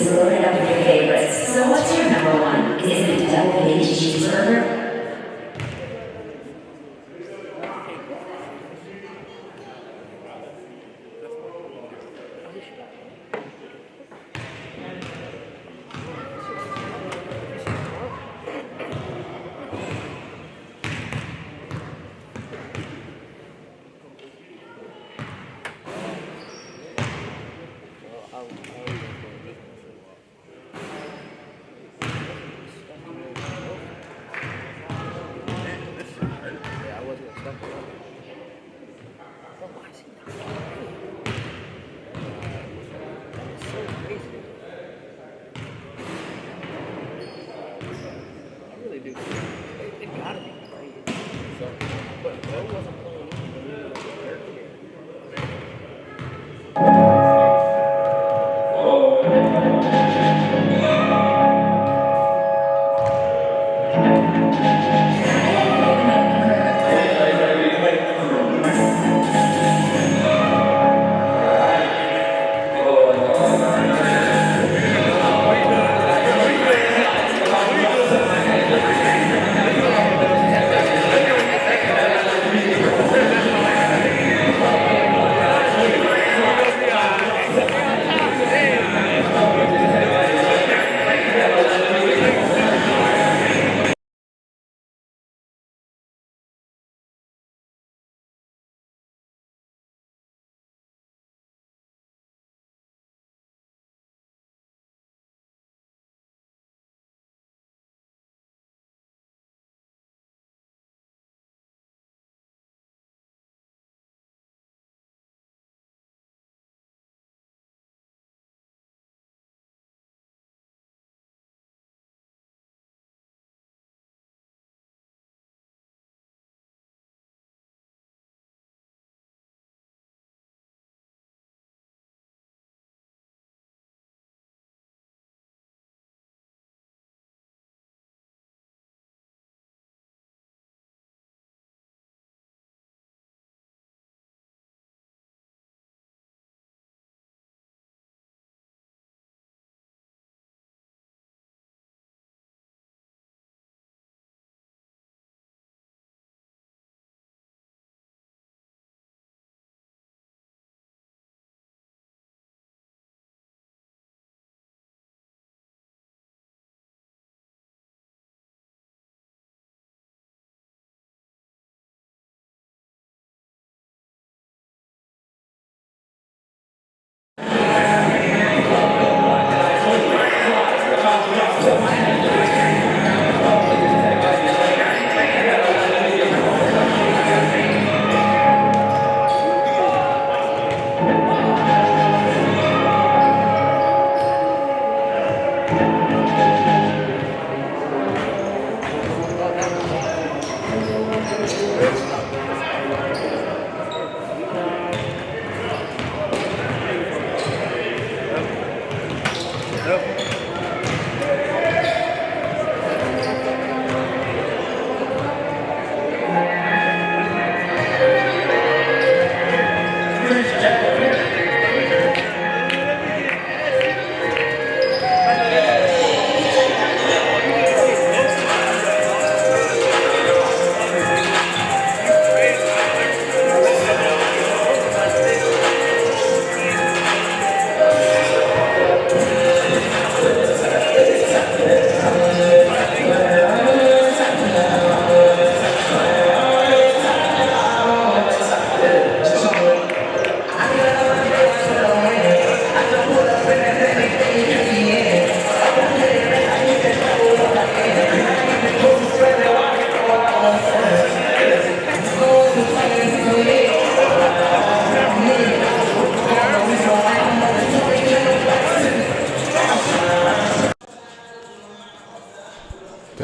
is loaded up with your favorites. So what's your number one? Is it a double bacon cheeseburger?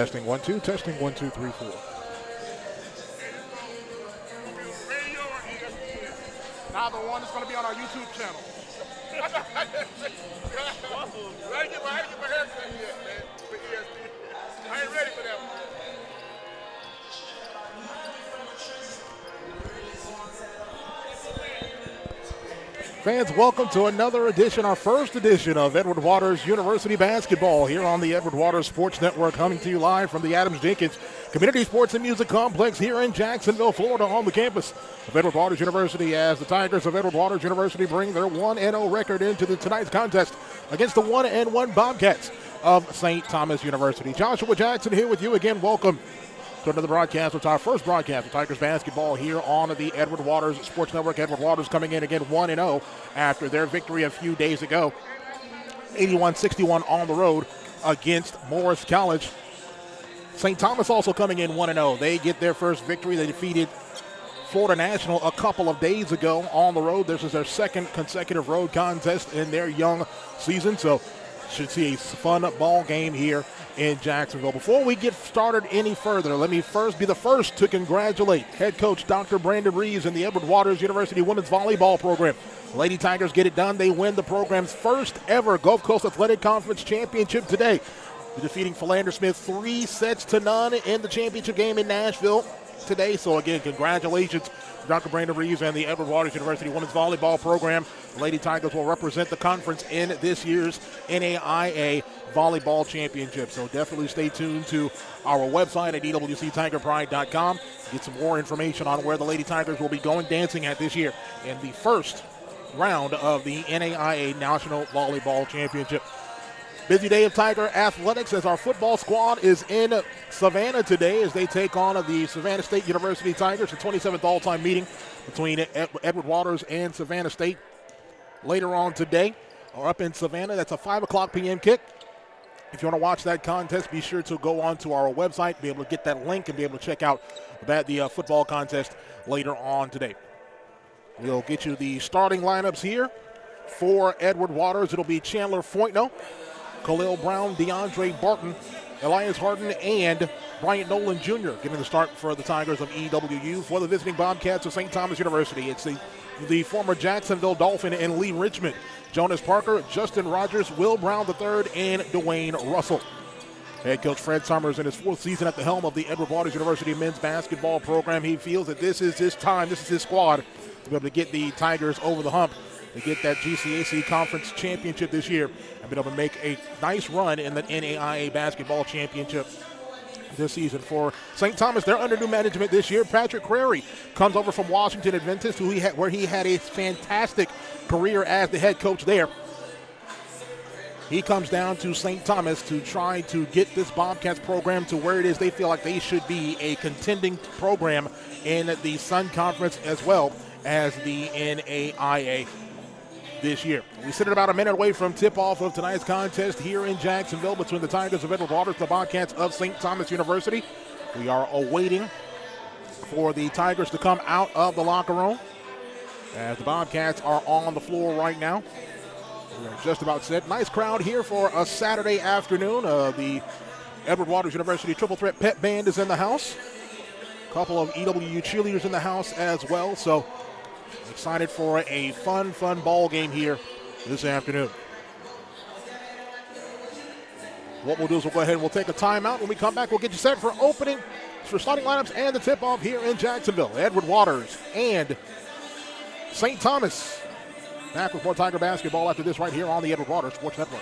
Testing 1 2, testing 1 2 3 4. Now the one that's going to be on our YouTube channel. I ain't get my haircut yet, man. For ESPN. I ain't ready for that one. Fans, welcome to another edition, our first edition of Edward Waters University Basketball here on the Edward Waters Sports Network, coming to you live from the Adams Jenkins Community Sports and Music Complex here in Jacksonville, Florida, on the campus of Edward Waters University, as the Tigers of Edward Waters University bring their 1-0 record into tonight's contest against the 1-1 Bobcats of St. Thomas University. Joshua Jackson here with you again. Welcome to another broadcast. It's our first broadcast of Tigers basketball here on the Edward Waters Sports Network. Edward Waters coming in again 1-0 after their victory a few days ago, 81-61 on the road against Morris College. St. Thomas also coming in 1-0. They get their first victory. They defeated Florida National a couple of days ago on the road. This is their second consecutive road contest in their young season, so should see a fun ball game here in Jacksonville. Before we get started any further, let me first be the first to congratulate head coach Dr. Brandon Reeves and the Edward Waters University women's volleyball program. Lady Tigers get it done. They win the program's first ever Gulf Coast Athletic Conference championship today, defeating Philander Smith 3-0 in the championship game in Nashville today. So again, congratulations to Dr. Brandon Reeves and the Edward Waters University women's volleyball program. The Lady Tigers will represent the conference in this year's NAIA Volleyball Championship. So definitely stay tuned to our website at ewctigerpride.com. Get some more information on where the Lady Tigers will be going dancing at this year in the first round of the NAIA National Volleyball Championship. Busy day of Tiger athletics as our football squad is in Savannah today as they take on the Savannah State University Tigers, the 27th all-time meeting between Edward Waters and Savannah State. Later on today, or up in Savannah, that's a 5 o'clock p.m. kick. If you want to watch that contest, be sure to go on to our website, be able to get that link, and be able to check out the football contest later on today. We'll get you the starting lineups here for Edward Waters. It'll be Chandler Foytno, Khalil Brown, DeAndre Barton, Elias Harden, and Bryant Nolan Jr. getting the start for the Tigers of EWU. For the visiting Bobcats of St. Thomas University, it's the former Jacksonville Dolphin and Lee Richmond, Jonas Parker, Justin Rogers, Will Brown III, and Dwayne Russell. Head coach Fred Summers in his fourth season at the helm of the Edward Waters University men's basketball program. He feels that this is his time, this is his squad to be able to get the Tigers over the hump, to get that GCAC Conference Championship this year, and be able to make a nice run in the NAIA Basketball Championship this season. For St. Thomas, they're under new management this year. Patrick Crary comes over from Washington Adventist, where he had a fantastic career as the head coach there. He comes down to St. Thomas to try to get this Bobcats program to where it is they feel like they should be, a contending program in the Sun Conference as well as the NAIA this year. We sit at about a minute away from tip-off of tonight's contest here in Jacksonville between the Tigers of Edward Waters and the Bobcats of St. Thomas University. We are awaiting for the Tigers to come out of the locker room as the Bobcats are on the floor right now. We are just about set. Nice crowd here for a Saturday afternoon. The Edward Waters University Triple Threat Pep Band is in the house. A couple of EWU cheerleaders in the house as well. So excited for a fun ball game here this afternoon. What we'll do is we'll go ahead and we'll take a timeout. When we come back, we'll get you set for starting lineups and the tip-off here in Jacksonville. Edward Waters and St. Thomas. Back with more Tiger basketball after this right here on the Edward Waters Sports Network.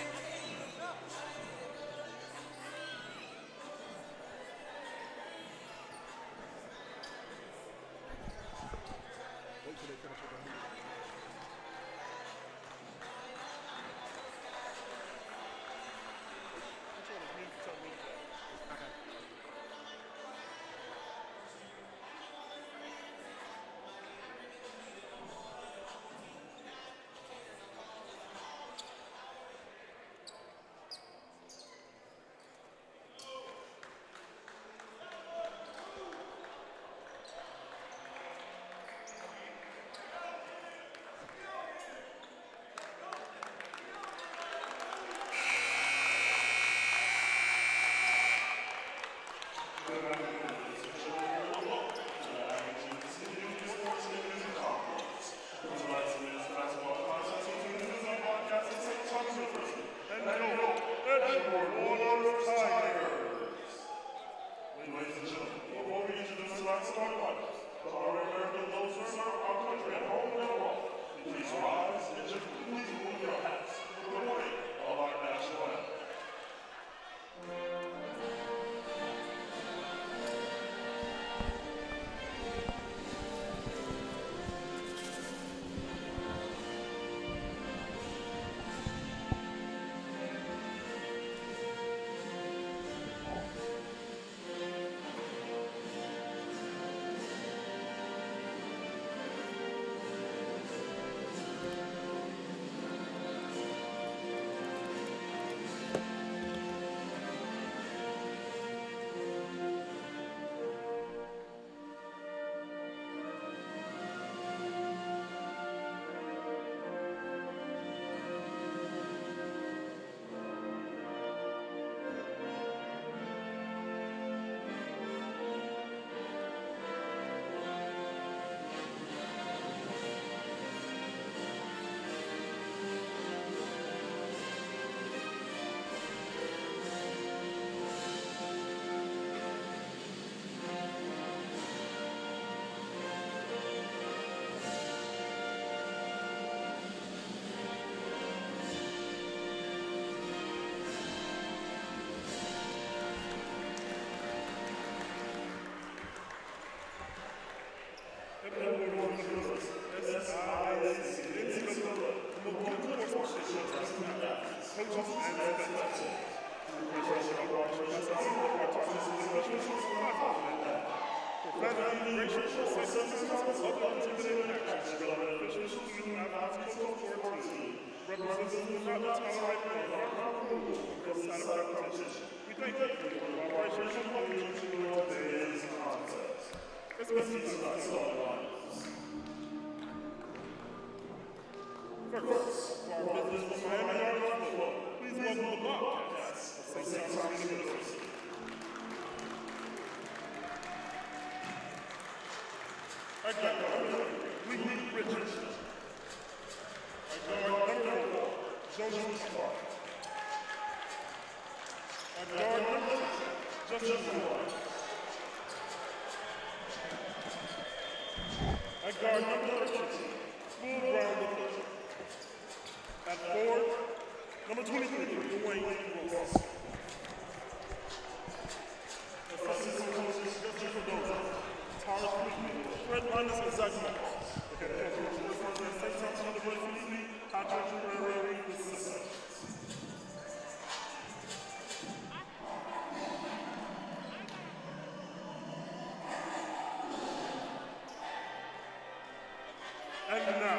And now,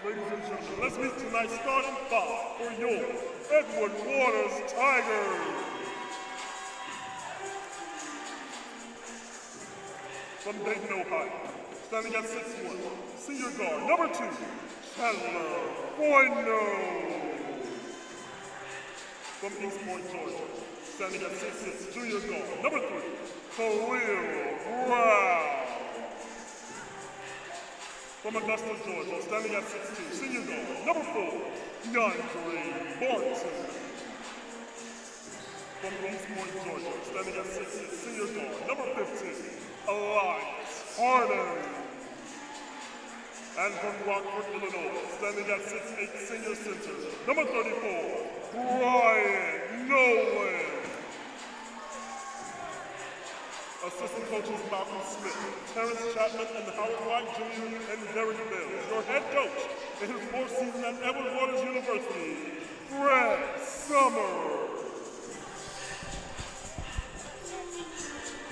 ladies and gentlemen, let's meet tonight's starting five for your Edward Waters Tigers. From Dayton, Ohio, standing at 6'1", senior guard, number 2, Chandler Boyno. From East Point, Georgia, standing at 6'6", junior guard, number 3, Khalil Brown. From Augusta, Georgia, standing at 6'2", senior guard, number 4, DeAndre Barton. From East Point, Georgia, standing at 6'6", senior guard, number 15, Elias Harden. And from Rockford, Illinois, standing at 6'8", senior center, number 34, Brian Nolan. Assistant coaches Malcolm Smith, Terrence Chapman, and Howard White Jr. and Derek Mills. Your head coach in his 4th season at Edward Waters University, Fred Summers.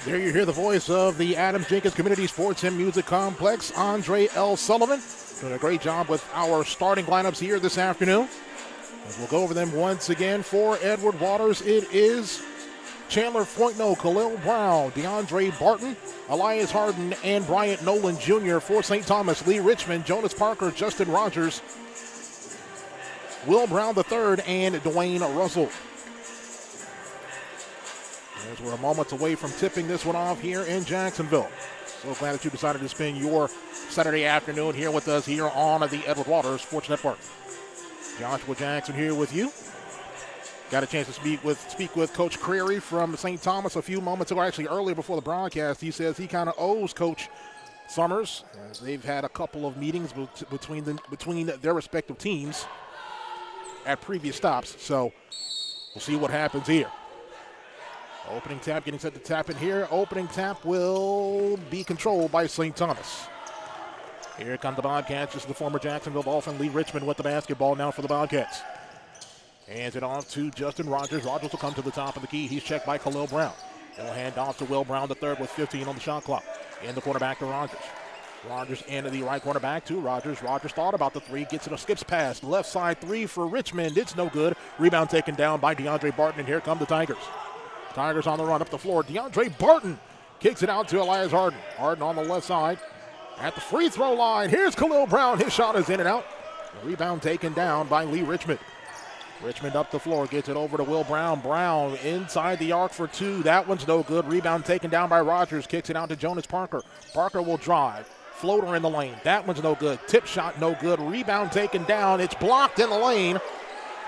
There you hear the voice of the Adams Jenkins Community Sports and Music Complex, Andre L. Sullivan, doing a great job with our starting lineups here this afternoon. And we'll go over them once again for Edward Waters. It is Chandler Boyno, Khalil Brown, DeAndre Barton, Elias Harden, and Bryant Nolan Jr. For St. Thomas, Lee Richmond, Jonas Parker, Justin Rogers, Will Brown III, and Dwayne Russell. As we're moments away from tipping this one off here in Jacksonville. So glad that you decided to spend your Saturday afternoon here with us here on the Edward Waters Sports Network. Joshua Jackson here with you. Got a chance to speak with Coach Creary from St. Thomas a few moments ago, actually earlier before the broadcast. He says he kind of owes Coach Summers. They've had a couple of meetings between their respective teams at previous stops, so we'll see what happens here. Opening tap, getting set to tap in here. Opening tap will be controlled by St. Thomas. Here come the Bobcats. This is the former Jacksonville Dolphin, Lee Richmond, with the basketball now for the Bobcats. Hands it off to Justin Rogers. Rogers will come to the top of the key. He's checked by Khalil Brown. He'll hand off to Will Brown III with 15 on the shot clock. In the quarterback to Rogers. Rogers into the right quarterback to Rogers. Rogers thought about the three, gets it, a skips pass. Left side three for Richmond. It's no good. Rebound taken down by DeAndre Barton, and here come the Tigers. Tigers on the run up the floor. DeAndre Barton kicks it out to Elias Harden. Harden on the left side at the free throw line. Here's Khalil Brown. His shot is in and out. The rebound taken down by Lee Richmond. Richmond up the floor, gets it over to Will Brown. Brown inside the arc for two. That one's no good. Rebound taken down by Rogers. Kicks it out to Jonas Parker. Parker will drive. Floater in the lane. That one's no good. Tip shot no good. Rebound taken down. It's blocked in the lane.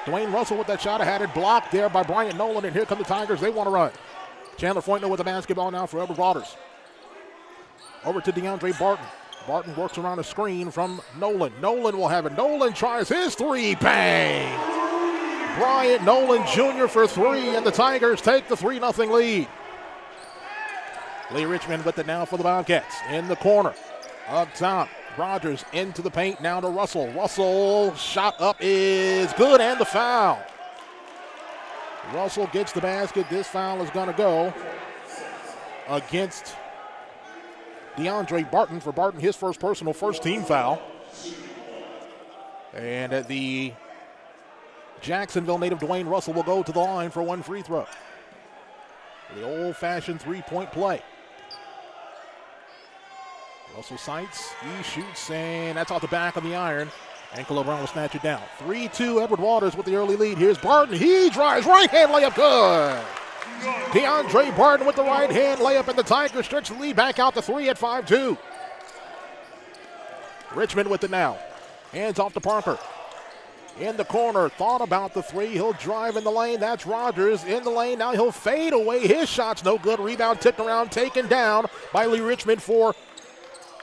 Dwayne Russell with that shot. Had it blocked there by Bryant Nolan, and here come the Tigers. They want to run. Chandler Foytno with the basketball now for Edward Waters. Over to DeAndre Barton. Barton works around a screen from Nolan. Nolan will have it. Nolan tries his three. Bang! Bryant Nolan Jr. for three, and the Tigers take the 3-0 lead. Lee Richmond with it now for the Bobcats. In the corner. Up top. Rogers into the paint, now to Russell. Russell, shot up is good, and the foul. Russell gets the basket. This foul is going to go against DeAndre Barton. For Barton, his first personal first-team foul. And at the Jacksonville native Dwayne Russell will go to the line for one free throw. The old-fashioned three-point play. Russell sights, he shoots, and that's off the back of the iron. And Khalil Brown will snatch it down. 3-2, Edward Waters with the early lead. Here's Barton. He drives, right-hand layup, good. DeAndre Barton with the right-hand layup, and the Tigers stretch the lead back out to 3 at 5-2. Richmond with it now. Hands off to Parker. In the corner, thought about the three. He'll drive in the lane. That's Rogers in the lane. Now he'll fade away. His shot's no good. Rebound tipped around, taken down by Lee Richmond for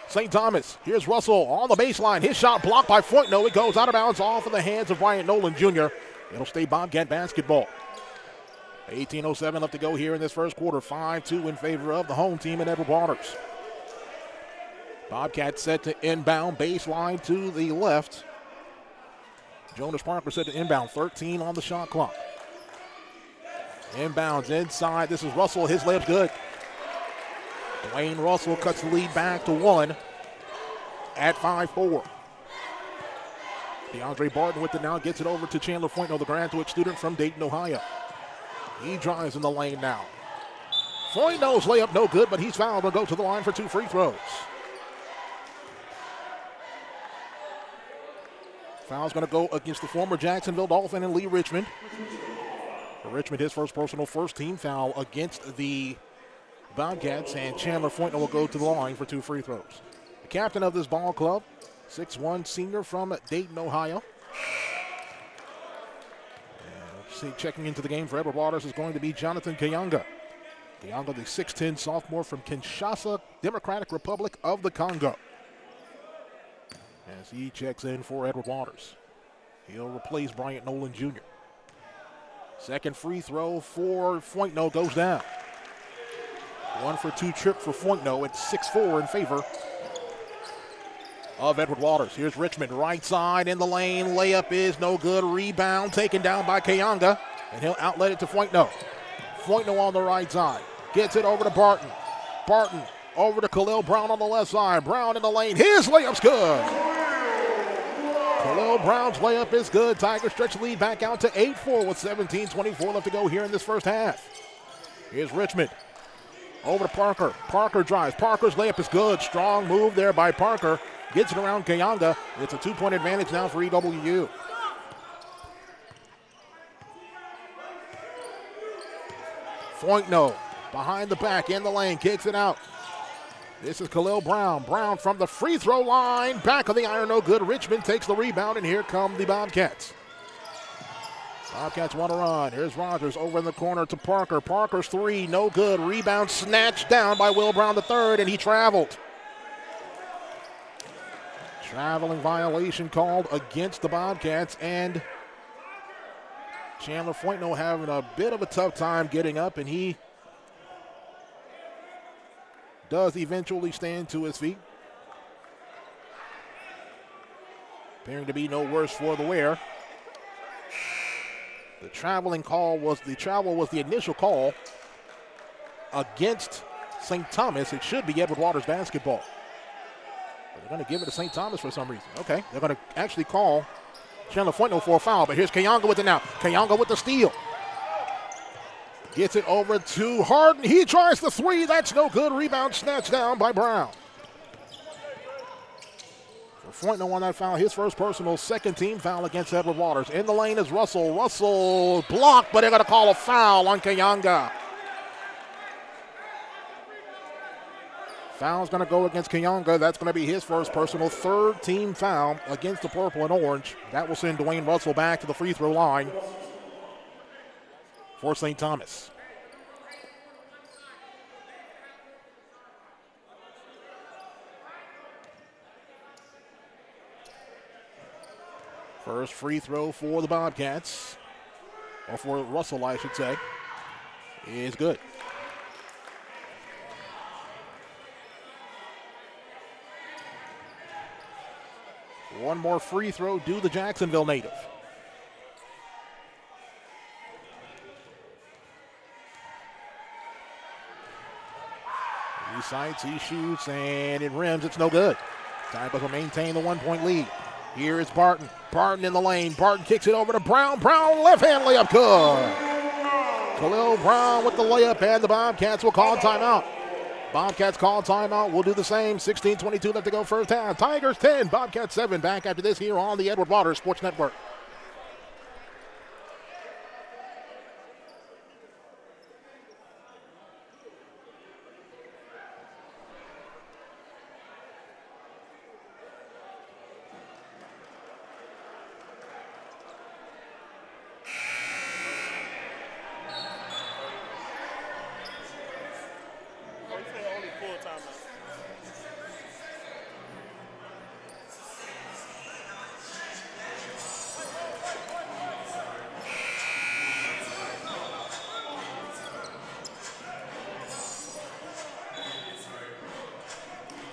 St. Thomas. Here's Russell on the baseline. His shot blocked by Foytno. It goes out of bounds off of the hands of Bryant Nolan Jr. It'll stay Bobcat basketball. 18:07 left to go here in this first quarter. 5-2 in favor of the home team in Edward Waters. Bobcat set to inbound, baseline to the left. Jonas Parker set to inbound, 13 on the shot clock. Inbounds inside. This is Russell. His layup's good. Dwayne Russell cuts the lead back to 1 at 5-4. DeAndre Barton with it now, gets it over to Chandler Foytno, the graduate student from Dayton, Ohio. He drives in the lane now. Foytno's layup no good, but he's fouled. Will go to the line for two free throws. Foul's going to go against the former Jacksonville Dolphin and Lee Richmond. For Richmond, his first personal first-team foul against the Bobcats, and Chandler Foytno will go to the line for two free throws. The captain of this ball club, 6'1" senior from Dayton, Ohio. And checking into the game for Edward Waters is going to be Jonathan Kayanga. Kayanga, the 6'10" sophomore from Kinshasa, Democratic Republic of the Congo. As he checks in for Edward Waters. He'll replace Bryant Nolan Jr. Second free throw for Foytno goes down. 1-for-2 trip for Foytno at 6-4 in favor of Edward Waters. Here's Richmond, right side in the lane. Layup is no good. Rebound taken down by Kayanga, and he'll outlet it to Foytno. Foytno on the right side. Gets it over to Barton. Barton over to Khalil Brown on the left side. Brown in the lane. His layup's good. Khalil Brown's layup is good. Tigers stretch the lead back out to 8-4 with 17:24 left to go here in this first half. Here's Richmond. Over to Parker. Parker drives. Parker's layup is good. Strong move there by Parker. Gets it around Kayanga. It's a 2-point advantage now for EWU. Foytno behind the back in the lane. Kicks it out. This is Khalil Brown. Brown from the free throw line. Back of the iron, no good. Richmond takes the rebound, and here come the Bobcats. Bobcats want to run. Here's Rogers over in the corner to Parker. Parker's three, no good. Rebound snatched down by Will Brown III, and he traveled. Traveling violation called against the Bobcats, and Chandler Foytno having a bit of a tough time getting up, and he does eventually stand to his feet. Appearing to be no worse for the wear. The travel was the initial call against St. Thomas. It should be Edward Waters basketball. But they're going to give it to St. Thomas for some reason. Okay, they're going to actually call Chandler Foytno for a foul, but here's Kayonga with it now. Kayonga with the steal. Gets it over to Harden. He tries the three. That's no good. Rebound snatched down by Brown. For Foytno on that foul, his first personal, second team foul against Edward Waters. In the lane is Russell. Russell blocked, but they're going to call a foul on Kayonga. Foul's going to go against Kayonga. That's going to be his first personal, third team foul against the purple and orange. That will send Dwayne Russell back to the free throw line for St. Thomas. First free throw for the Bobcats, or for Russell, I should say, is good. One more free throw due the Jacksonville native. He sights, he shoots, and it rims. It's no good. Tigers will maintain the 1-point lead. Here is Barton. Barton in the lane. Barton kicks it over to Brown. Brown, left-hand layup, good. Khalil Brown with the layup, and the Bobcats will call timeout. Bobcats call timeout. We'll do the same. 16:22 left to go first half. Tigers 10, Bobcats 7. Back after this here on the Edward Waters Sports Network.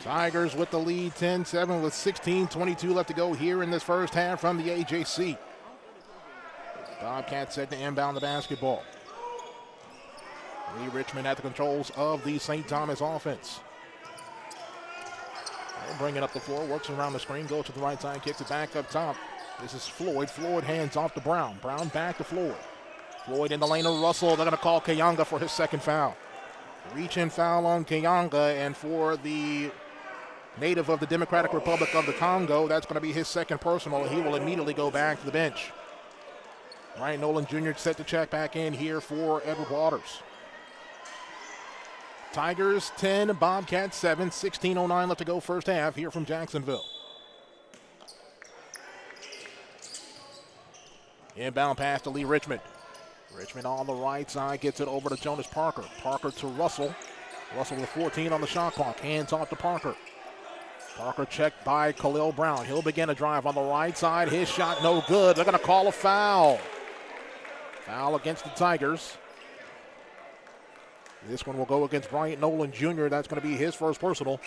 Tigers with the lead, 10-7 with 16:22 left to go here in this first half from the AJC. Bobcats set to inbound the basketball. Lee Richmond at the controls of the St. Thomas offense. They'll bring it up the floor, works around the screen, goes to the right side, kicks it back up top. This is Floyd. Floyd hands off to Brown. Brown back to Floyd. Floyd in the lane of Russell. They're going to call Kayonga for his second foul. Reach-in foul on Kayonga, and for the native of the Democratic Republic of the Congo, that's going to be his second personal. He will immediately go back to the bench. Ryan Nolan Jr. set to check back in here for Edward Waters. Tigers 10, Bobcats 7, 16:09 left to go first half here from Jacksonville. Inbound pass to Lee Richmond. Richmond on the right side gets it over to Jonas Parker. Parker to Russell. Russell with 14 on the shot clock. Hands off to Parker. Parker checked by Khalil Brown. He'll begin a drive on the right side. His shot no good. They're going to call a foul. Foul against the Tigers. This one will go against Bryant Nolan Jr. That's going to be his first personal.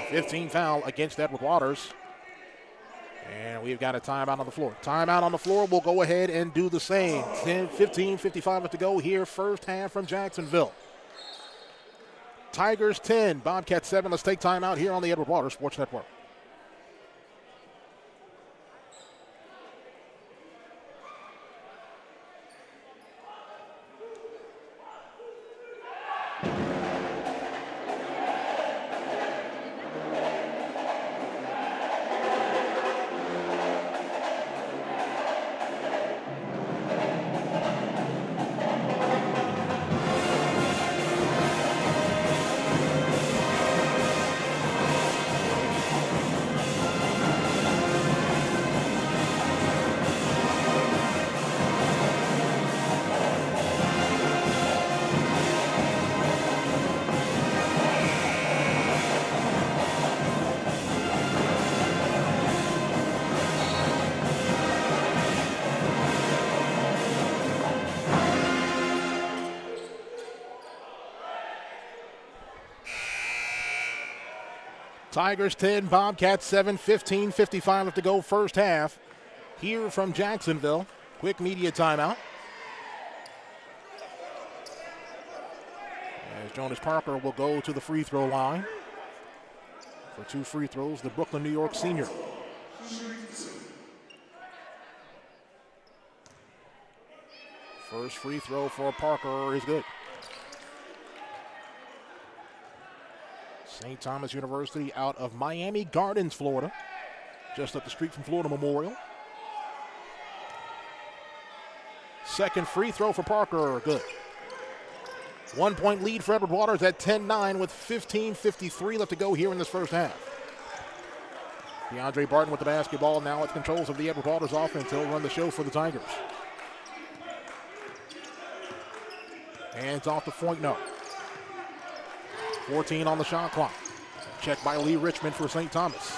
15 foul against Edward Waters. And we've got a timeout on the floor. Timeout on the floor. We'll go ahead and do the same. 15:55 left to go here. First half from Jacksonville. Tigers 10, Bobcats 7. Let's take time out here on the Edward Waters Sports Network. Tigers 10, Bobcats 7, 15:55 left to go first half. Here from Jacksonville. Quick media timeout. As Jonas Parker will go to the free throw line for 2 free throws, the Brooklyn, New York senior. First free throw for Parker is good. St. Thomas University out of Miami Gardens, Florida, just up the street from Florida Memorial. Second free throw for Parker, good. 1 point lead for Edward Waters at 10-9 with 15:53 left to go here in this first half. DeAndre Barton with the basketball now at controls of the Edward Waters offense. He'll run the show for the Tigers. Hands off to Foytno. 14 on the shot clock. Checked by Lee Richmond for St. Thomas.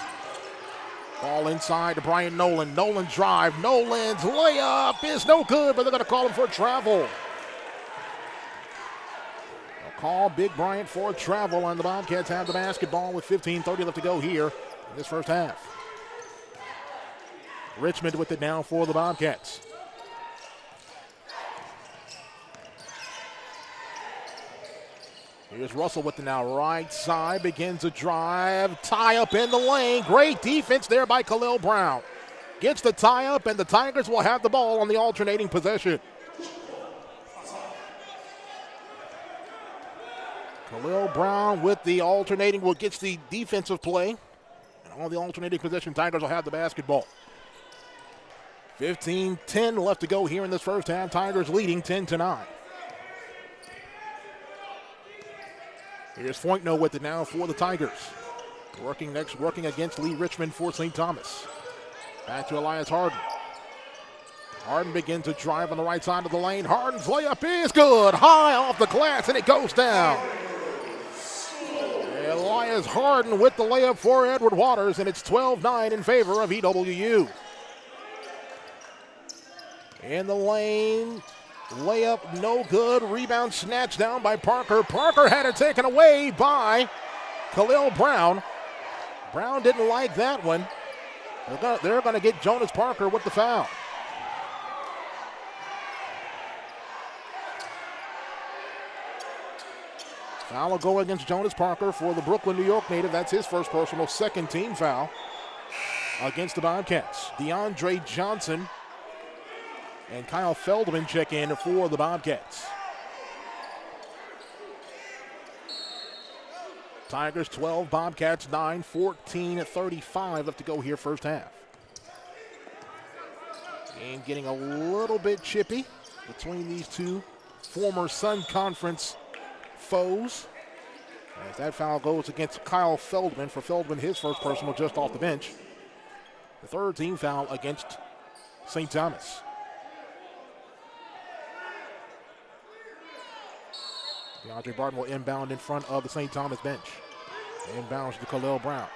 Ball inside to Brian Nolan. Nolan drive. Nolan's layup is no good, but they're going to call him for travel. They'll call Big Bryant for travel, and the Bobcats have the basketball with 15:30 left to go here in this first half. Richmond with it now for the Bobcats. Here's Russell with the now right side, begins a drive, tie up in the lane. Great defense there by Khalil Brown. Gets the tie up, and the Tigers will have the ball on the alternating possession. Khalil Brown with the alternating, gets the defensive play. And on the alternating possession, Tigers will have the basketball. 15:10 left to go here in this first half. Tigers leading 10-9. Here's Foytno with it now for the Tigers. Working against Lee Richmond for St. Thomas. Back to Elias Harden. Harden begins to drive on the right side of the lane. Harden's layup is good. High off the glass, and it goes down. Elias Harden with the layup for Edward Waters, and it's 12-9 in favor of EWU. In the lane. Layup no good. Rebound snatched down by Parker. Parker had it taken away by Khalil Brown. Brown didn't like that one. They're going to get Jonas Parker with the foul. Foul will go against Jonas Parker for the Brooklyn, New York native. That's his first personal, second team foul against the Bobcats. DeAndre Johnson and Kyle Feldman check in for the Bobcats. Tigers 12, Bobcats 9, 14:35 left to go here first half. Game getting a little bit chippy between these two former Sun Conference foes. As that foul goes against Kyle Feldman. For Feldman, his first personal just off the bench. The third team foul against St. Thomas. DeAndre Barton will inbound in front of the St. Thomas bench. Inbounds to Khalil Brown.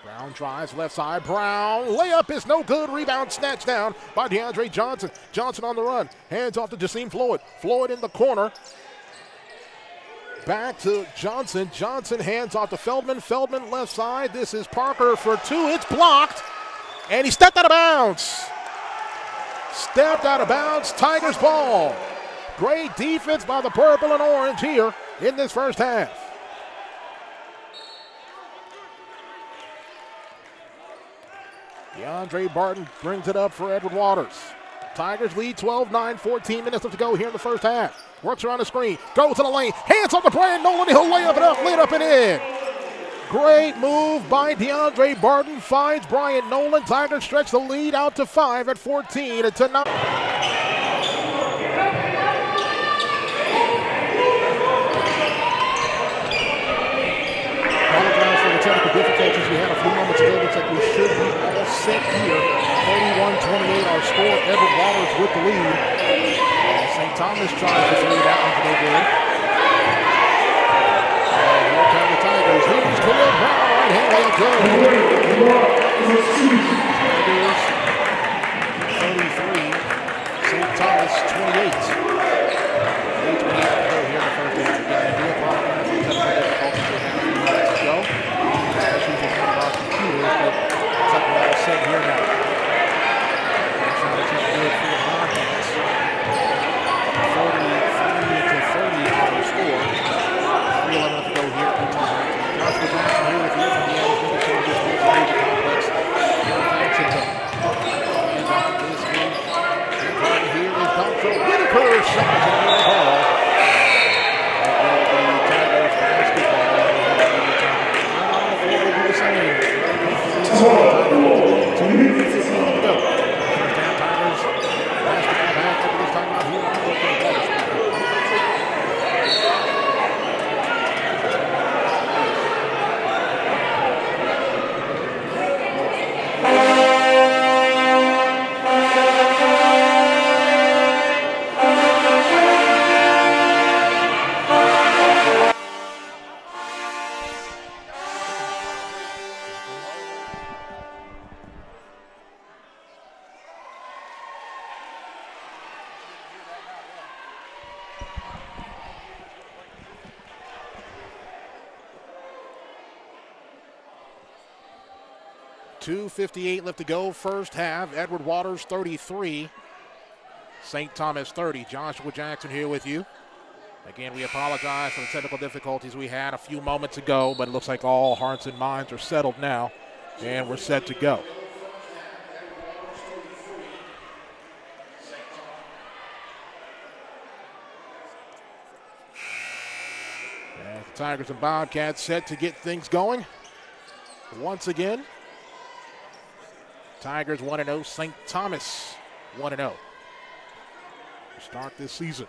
Brown drives left side. Brown layup is no good. Rebound snatched down by DeAndre Johnson. Johnson on the run. Hands off to Jasim Floyd. Floyd in the corner. Back to Johnson. Johnson hands off to Feldman. Feldman left side. This is Parker for two. It's blocked. And he stepped out of bounds. Stepped out of bounds. Tigers ball. Great defense by the purple and orange here in this first half. DeAndre Barton brings it up for Edward Waters. Tigers lead 12-9, 14 minutes left to go here in the first half. Works around the screen, goes to the lane, hands on to Brian Nolan, he'll lay up and in. Great move by DeAndre Barton, finds Brian Nolan. Tigers stretch the lead out to 5 at 14 to 9. Technical difficulties we had a few moments ago. Looks like we should be all set here. 31-28 our score. Edward Waters with the lead. St. Thomas tries to throw that one to no good. And here come the Tigers. Here's Khalil Brown. Right hand layup good. Tigers 33. St. Thomas 28. 8-28 to go here in the first half. Again, do apologize for technical difficulties we had a few moments ago. .258 left to go, first half. Edward Waters 33, St. Thomas 30. Joshua Jackson here with you. Again, we apologize for the technical difficulties we had a few moments ago, but it looks like all hearts and minds are settled now, and we're set to go. And the Tigers and Bobcats set to get things going once again. Tigers 1-0, St. Thomas 1-0 to start this season.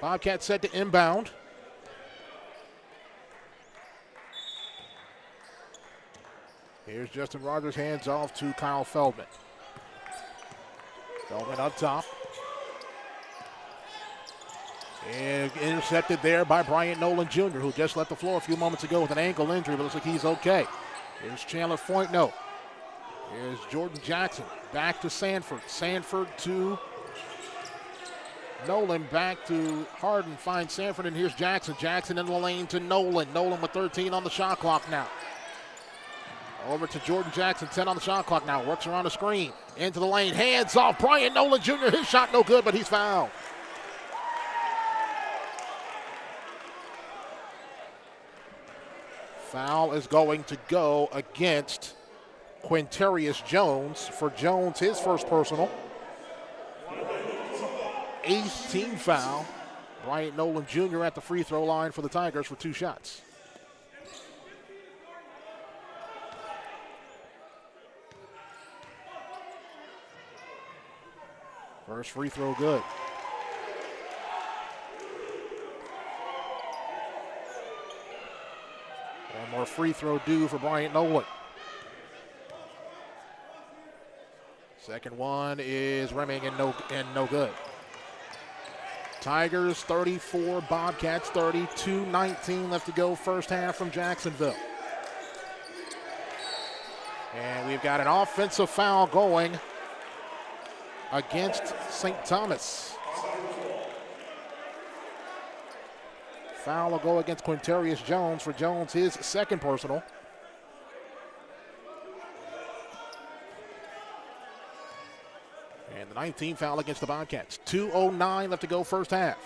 Bobcats set to inbound. Here's Justin Rogers, hands off to Kyle Feldman. Feldman up top. And intercepted there by Bryant Nolan Jr., who just left the floor a few moments ago with an ankle injury, but looks like he's okay. Here's Chandler Foytno. Here's Jordan Jackson. Back to Sanford. Sanford to Nolan. Back to Harden. Finds Sanford, and here's Jackson. Jackson in the lane to Nolan. Nolan with 13 on the shot clock now. Over to Jordan Jackson, 10 on the shot clock now. Works around the screen. Into the lane. Hands off. Bryant Nolan Jr. His shot no good, but he's fouled. Foul is going to go against Quintarius Jones. For Jones, his first personal. 8th team foul. Bryant Nolan Jr. at the free throw line for the Tigers for 2 shots. First free throw good. One more free throw due for Bryant Nolan. Second one is rimming and no good. Tigers 34, Bobcats 30, 2:19 left to go, first half from Jacksonville. And we've got an offensive foul going against St. Thomas. Foul will go against Quintarius Jones. For Jones, his second personal. And the 19th foul against the Bobcats. 2:09 left to go, first half.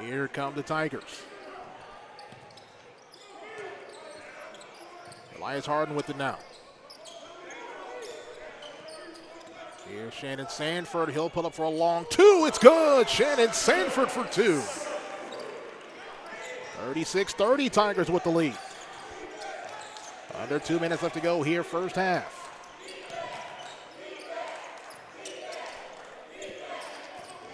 Here come the Tigers. Elias Harden with it now. Here's Shannon Sanford. He'll pull up for a long 2. It's good. Shannon Sanford for 2. 36-30, Tigers with the lead. Under 2 minutes left to go here, first half.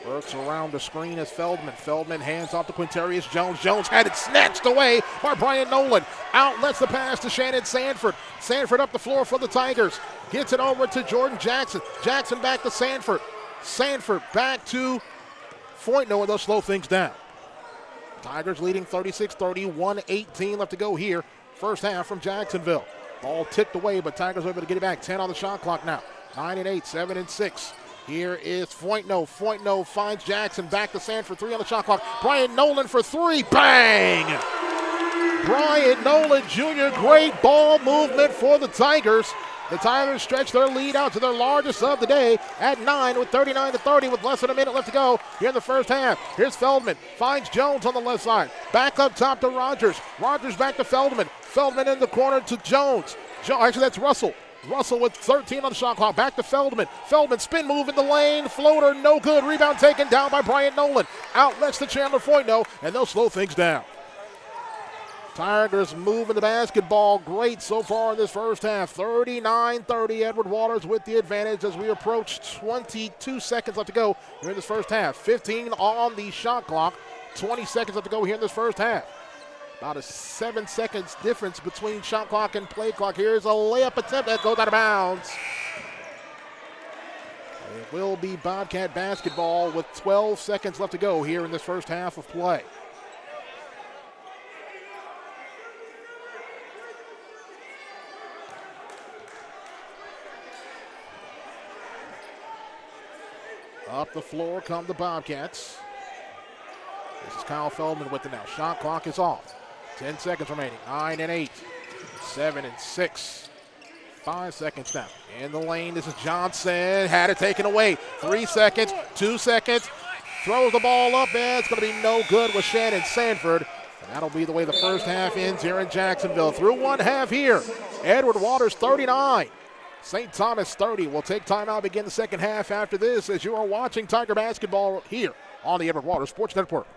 Works around the screen as Feldman. Feldman hands off to Quintarius Jones. Jones had it snatched away by Bryant Nolan. Outlets the pass to Shannon Sanford. Sanford up the floor for the Tigers. Gets it over to Jordan Jackson. Jackson back to Sanford. Sanford back to Foytno, and they'll slow things down. Tigers leading 36-30, 1:18 left to go here. First half from Jacksonville. Ball ticked away, but Tigers are able to get it back. 10 on the shot clock now. 9-8, 7-6. Here is Foytno. Foytno finds Jackson. Back to Sanford. 3 on the shot clock. Bryant Nolan for 3. Bang! Bryant Nolan Jr. Great ball movement for the Tigers. The Tigers stretch their lead out to their largest of the day at 9 with 39-30 with less than a minute left to go here in the first half. Here's Feldman. Finds Jones on the left side. Back up top to Rogers. Rogers back to Feldman. Feldman in the corner to Jones. Actually, that's Russell. Russell with 13 on the shot clock. Back to Feldman. Feldman spin move in the lane. Floater no good. Rebound taken down by Bryant Nolan. Outlets to Chandler Foytno, and they'll slow things down. Tigers moving the basketball great so far in this first half. 39-30, Edward Waters with the advantage as we approach 22 seconds left to go here in this first half. 15 on the shot clock, 20 seconds left to go here in this first half. About a 7 seconds difference between shot clock and play clock. Here's a layup attempt that goes out of bounds. It will be Bobcat basketball with 12 seconds left to go here in this first half of play. Up the floor come the Bobcats. This is Kyle Feldman with it now. Shot clock is off. 10 seconds remaining. 9 and 8. 7 and 6. 5 seconds now. In the lane, this is Johnson. Had it taken away. 3 seconds. 2 seconds. Throws the ball up, and it's going to be no good with Shannon Sanford. And that'll be the way the first half ends here in Jacksonville. Through one half here. Edward Waters 39. St. Thomas 30. We'll take timeout, begin the second half after this as you are watching Tiger basketball here on the Edward Waters Sports Network.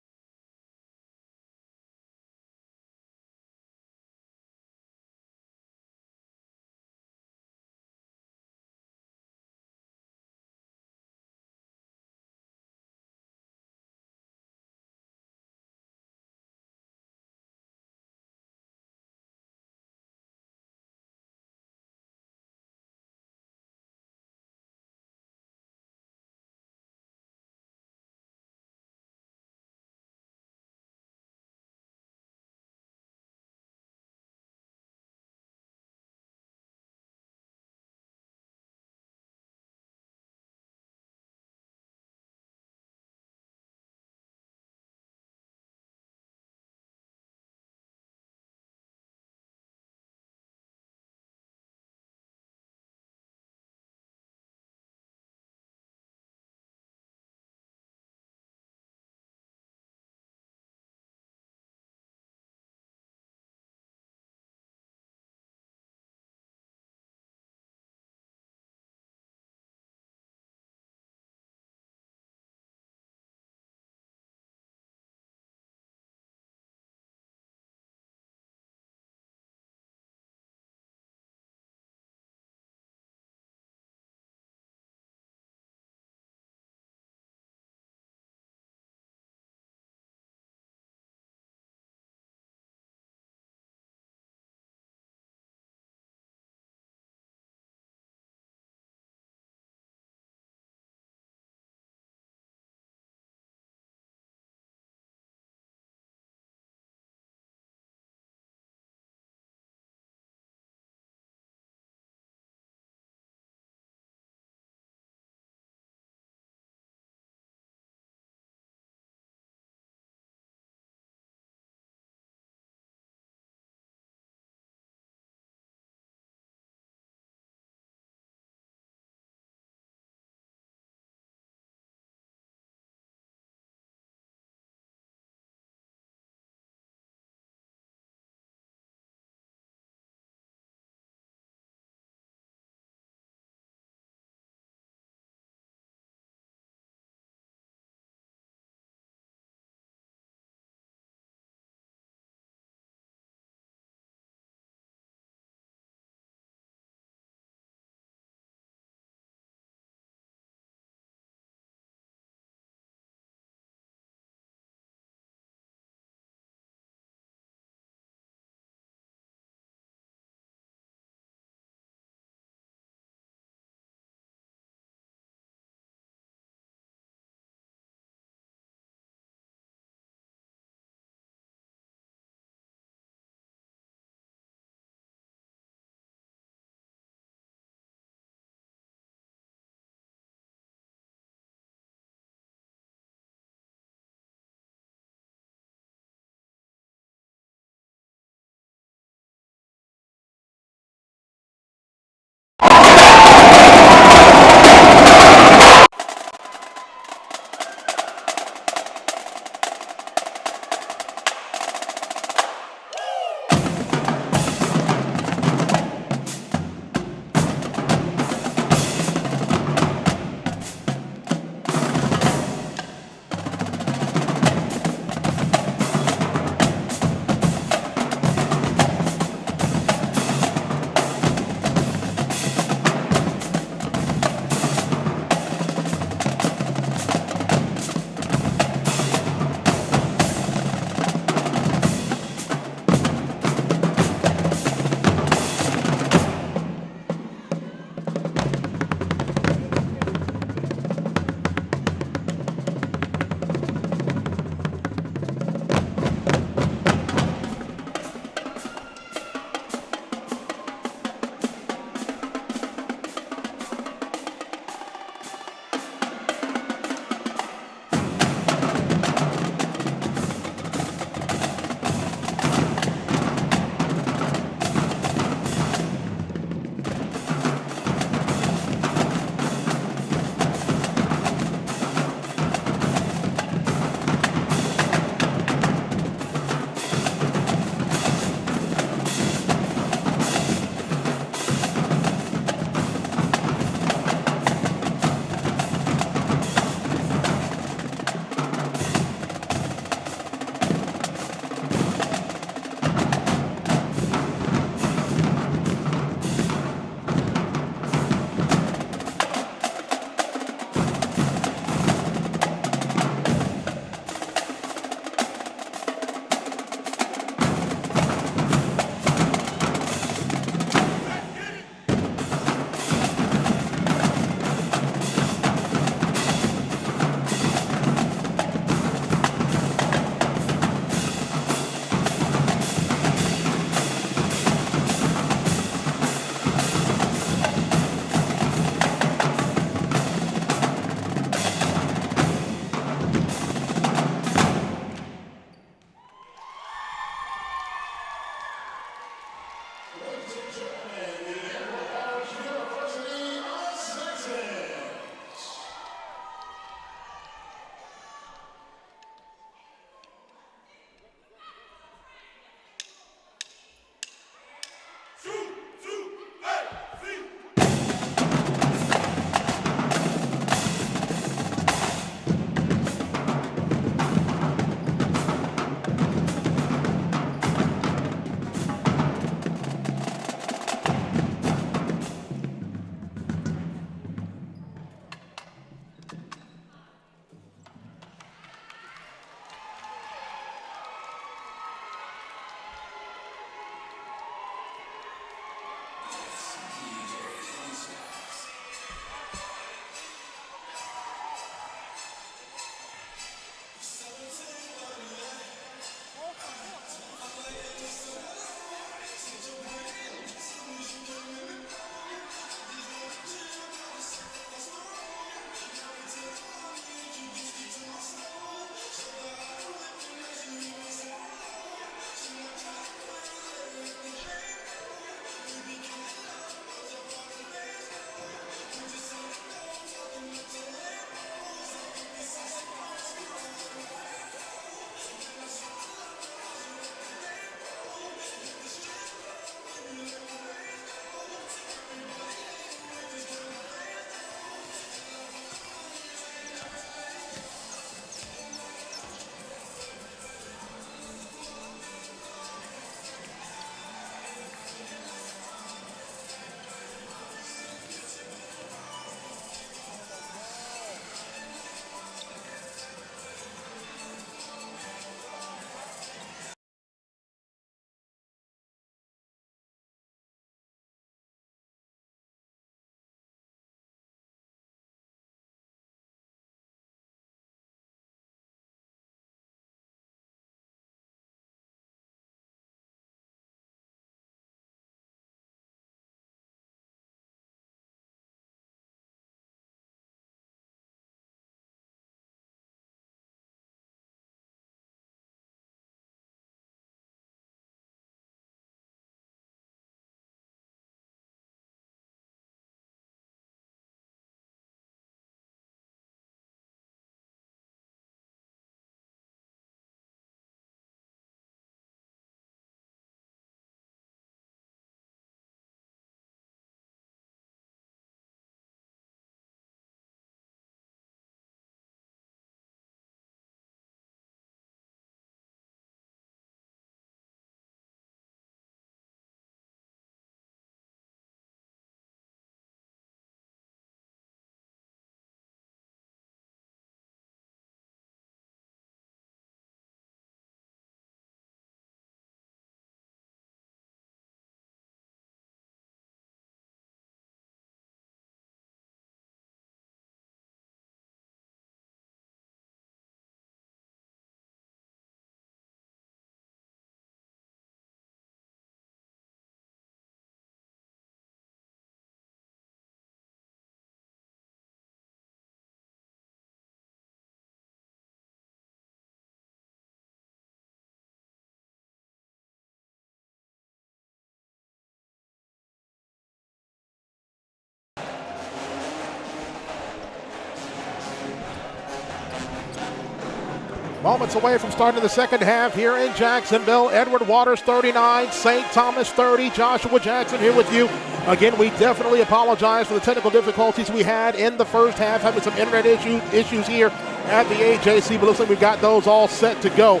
Moments away from starting the second half here in Jacksonville. Edward Waters 39, St. Thomas 30. Joshua Jackson here with you. Again, we definitely apologize for the technical difficulties we had in the first half, having some internet issues here at the AJC, but looks like we've got those all set to go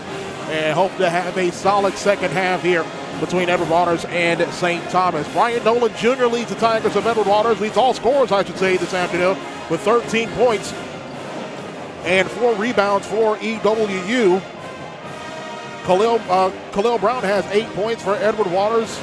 and hope to have a solid second half here between Edward Waters and St. Thomas. Brian Nolan Jr. leads the Tigers of Edward Waters, leads all scorers, I should say, this afternoon with 13 points and 4 rebounds for EWU. Khalil Brown has 8 points for Edward Waters.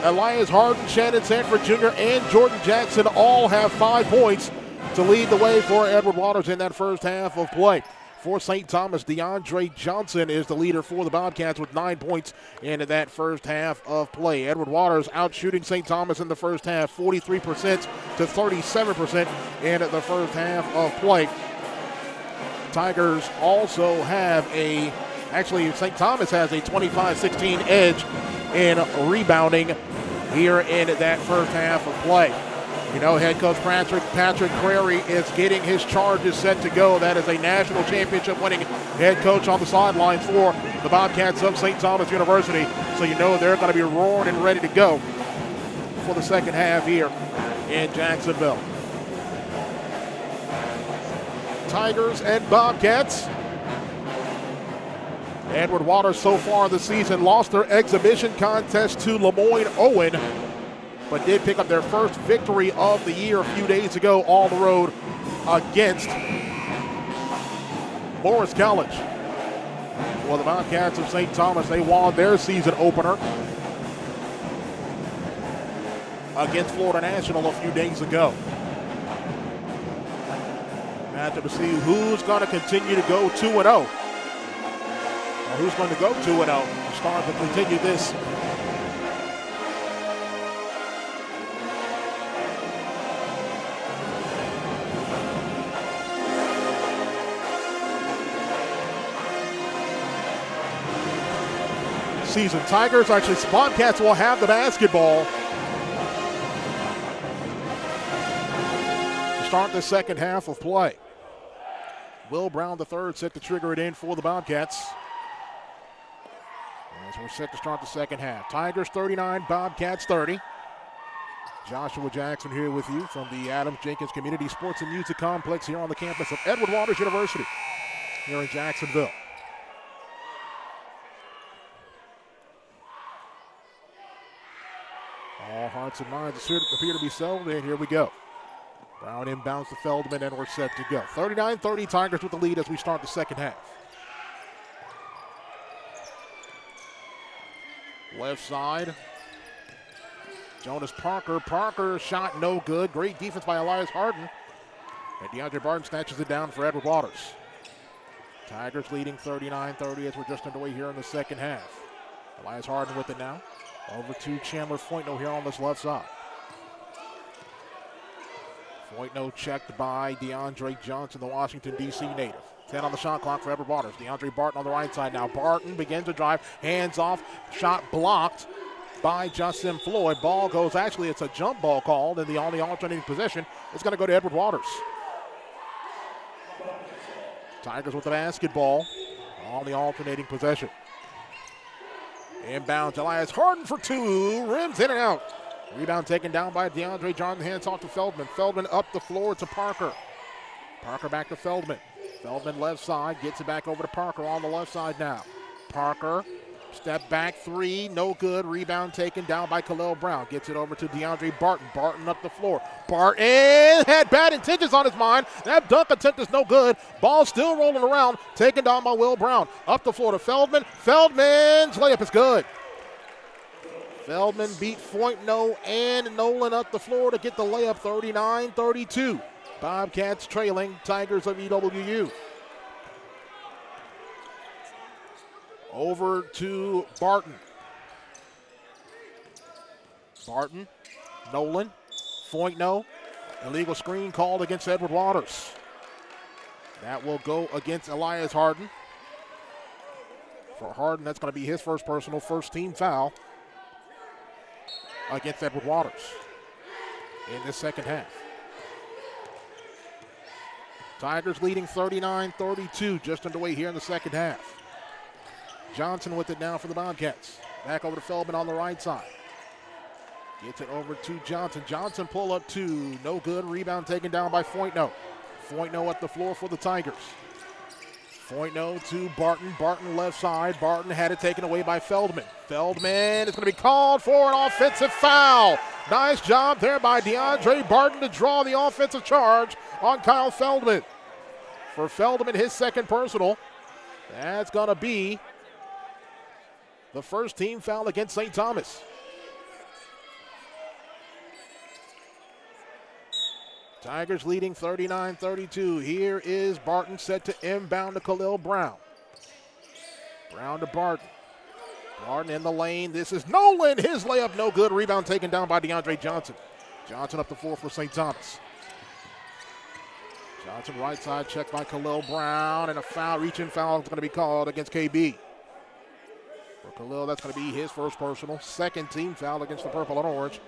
Elias Harden, Shannon Sanford Jr., and Jordan Jackson all have 5 points to lead the way for Edward Waters in that first half of play. For St. Thomas, DeAndre Johnson is the leader for the Bobcats with 9 points in that first half of play. Edward Waters out shooting St. Thomas in the first half, 43% to 37% in the first half of play. Tigers also have St. Thomas has a 25-16 edge in rebounding here in that first half of play. You know, head coach Patrick Crary is getting his charges set to go. That is a national championship winning head coach on the sidelines for the Bobcats of St. Thomas University. So you know they're going to be roaring and ready to go for the second half here in Jacksonville. Tigers and Bobcats. Edward Waters so far this season lost their exhibition contest to Lemoyne Owen, but did pick up their first victory of the year a few days ago on the road against Morris College. Well, the Bobcats of St. Thomas, they won their season opener against Florida National a few days ago. Matchup to see who's going to continue to go 2-0. Or who's going to go 2-0 to start to continue this season. Bobcats will have the basketball to start the second half of play. Will Brown III set to trigger it in for the Bobcats as we're set to start the second half. Tigers 39, Bobcats 30. Joshua Jackson here with you from the Adams Jenkins Community Sports and Music Complex here on the campus of Edward Waters University here in Jacksonville. All hearts and minds appear to be settled, and here we go. Brown inbounds to Feldman, and we're set to go. 39-30 Tigers with the lead as we start the second half. Left side, Jonas Parker. Parker shot no good. Great defense by Elias Harden. And DeAndre Barton snatches it down for Edward Waters. Tigers leading 39-30 as we're just underway here in the second half. Elias Harden with it now. Over to Chandler Foytno here on this left side. Foytno checked by DeAndre Johnson, the Washington, D.C. native. 10 on the shot clock for Edward Waters. DeAndre Barton on the right side now. Barton begins to drive. Hands off. Shot blocked by Justin Floyd. Ball goes, actually it's a jump ball called on the alternating possession. It's going to go to Edward Waters. Tigers with the basketball on the alternating possession. Inbounds, Elias Harden for two. Rims in and out. Rebound taken down by DeAndre Johnson. Hands off to Feldman. Feldman up the floor to Parker. Parker back to Feldman. Feldman left side. Gets it back over to Parker on the left side now. Parker, step back three. No good. Rebound taken down by Khalil Brown. Gets it over to DeAndre Barton. Barton up the floor. Barton had bad intentions on his mind. That dunk attempt is no good. Ball still rolling around. Taken down by Will Brown. Up the floor to Feldman. Feldman's layup is good. Feldman beat Foytno and Nolan up the floor to get the layup. 39-32. Bobcats trailing Tigers of EWU. Over to Barton. Barton, Nolan, Foytno. Illegal screen called against Edward Waters. That will go against Elias Harden. For Harden, that's going to be his first team foul against Edward Waters in this second half. Tigers leading 39-32, just underway here in the second half. Johnson with it now for the Bobcats. Back over to Feldman on the right side. Gets it over to Johnson. Johnson pull up two, no good. Rebound taken down by Foytno. Foytno at the floor for the Tigers. Foytno to Barton. Barton left side. Barton had it taken away by Feldman. Feldman is going to be called for an offensive foul. Nice job there by DeAndre Barton to draw the offensive charge on Kyle Feldman. For Feldman, his second personal. That's going to be the first team foul against St. Thomas. Tigers leading 39-32. Here is Barton set to inbound to Khalil Brown. Brown to Barton. Barton in the lane. This is Nolan. His layup no good. Rebound taken down by DeAndre Johnson. Johnson up the floor for St. Thomas. Johnson right side checked by Khalil Brown, and a foul, reach-in foul is going to be called against KB. For Khalil, that's going to be his first personal. Second team foul against the purple and orange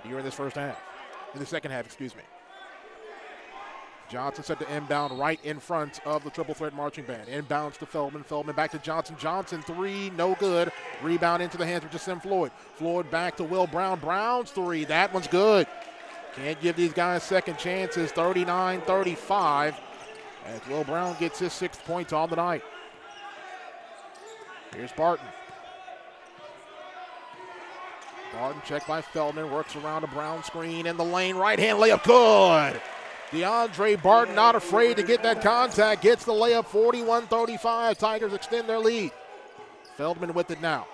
here in this first half. In the second half, excuse me. Johnson set to inbound right in front of the triple threat marching band. Inbounds to Feldman. Feldman back to Johnson. Johnson three, no good. Rebound into the hands of Jasim Floyd. Floyd back to Will Brown. Brown's three, that one's good. Can't give these guys second chances. 39-35 as Will Brown gets his 6th point on the night. Here's Barton. Barton checked by Feldman. Works around a Brown screen in the lane. Right-hand layup, good. DeAndre Barton not afraid to get that contact. Gets the layup, 41-35. Tigers extend their lead. Feldman with it now.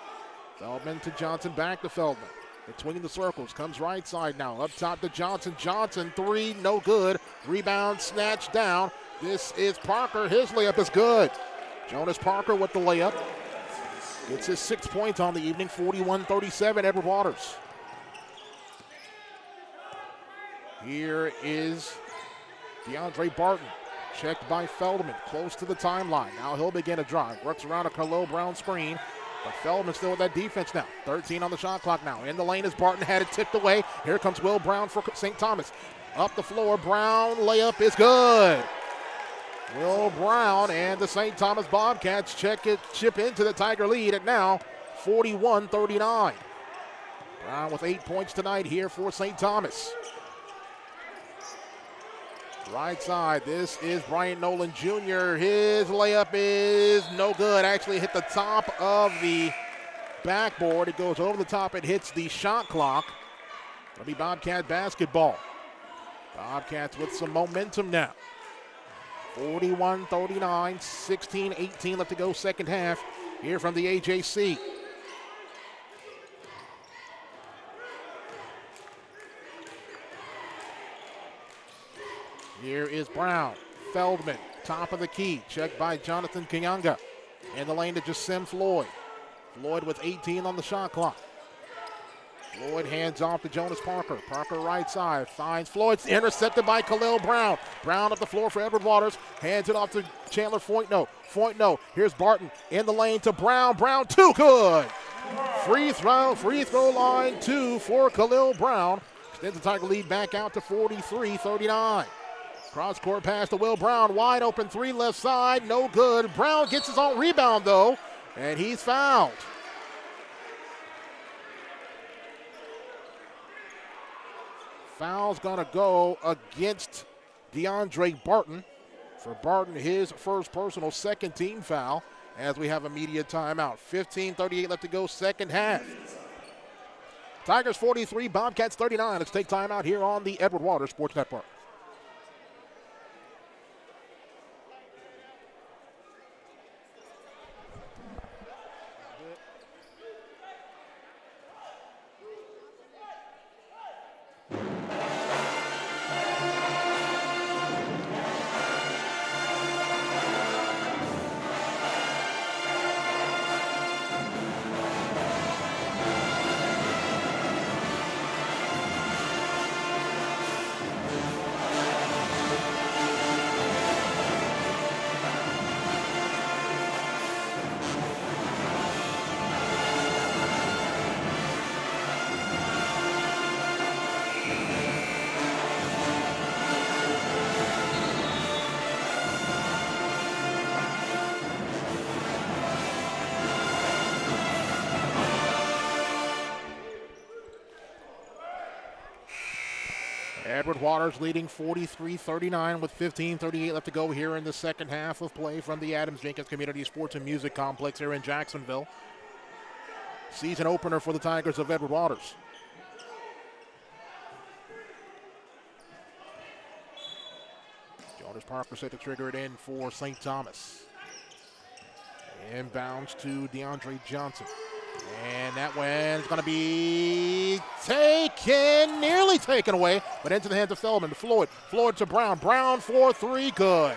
Feldman to Johnson, back to Feldman. Between the circles, comes right side now. Up top to Johnson. Johnson, three, no good. Rebound snatched down. This is Parker. His layup is good. Jonas Parker with the layup. Gets his 6 points on the evening, 41-37, Edward Waters. Here is DeAndre Barton, checked by Feldman, close to the timeline. Now he'll begin a drive. Works around a Khalil Brown screen, but Feldman still with that defense now. 13 on the shot clock now. In the lane as Barton had it tipped away. Here comes Will Brown for St. Thomas. Up the floor, Brown, layup is good. Will Brown and the St. Thomas Bobcats chip into the Tiger lead at now 41-39. Brown with 8 points tonight here for St. Thomas. Right side, this is Brian Nolan Jr. His layup is no good. Actually hit the top of the backboard. It goes over the top. It hits the shot clock. It'll be Bobcat basketball. Bobcats with some momentum now. 41-39, 16-18 left to go second half here from the AJC. Here is Brown. Feldman, top of the key, checked by Jonathan Kanyanga. In the lane to Jasim Floyd. Floyd with 18 on the shot clock. Floyd hands off to Jonas Parker. Parker right side, finds Floyd, intercepted by Khalil Brown. Brown up the floor for Edward Waters, hands it off to Chandler Foytno. Foytno, here's Barton in the lane to Brown. Brown, too good. Free throw line, 2 for Khalil Brown. Extends the Tiger lead back out to 43-39. Cross court pass to Will Brown, wide open three left side, no good. Brown gets his own rebound though, and he's fouled. Foul's gonna go against DeAndre Barton. For Barton, his first personal, second team foul as we have a media timeout. 15:38 left to go, second half. Tigers 43, Bobcats 39. Let's take time out here on the Edward Waters Sports Network. Edward Waters leading 43-39 with 15:38 left to go here in the second half of play from the Adams Jenkins Community Sports and Music Complex here in Jacksonville. Season opener for the Tigers of Edward Waters. Jonas Parker set to trigger it in for St. Thomas. Inbounds to DeAndre Johnson. And that one's going to be taken, nearly taken away, but into the hands of Feldman. Floyd. Floyd to Brown. Brown for three, good.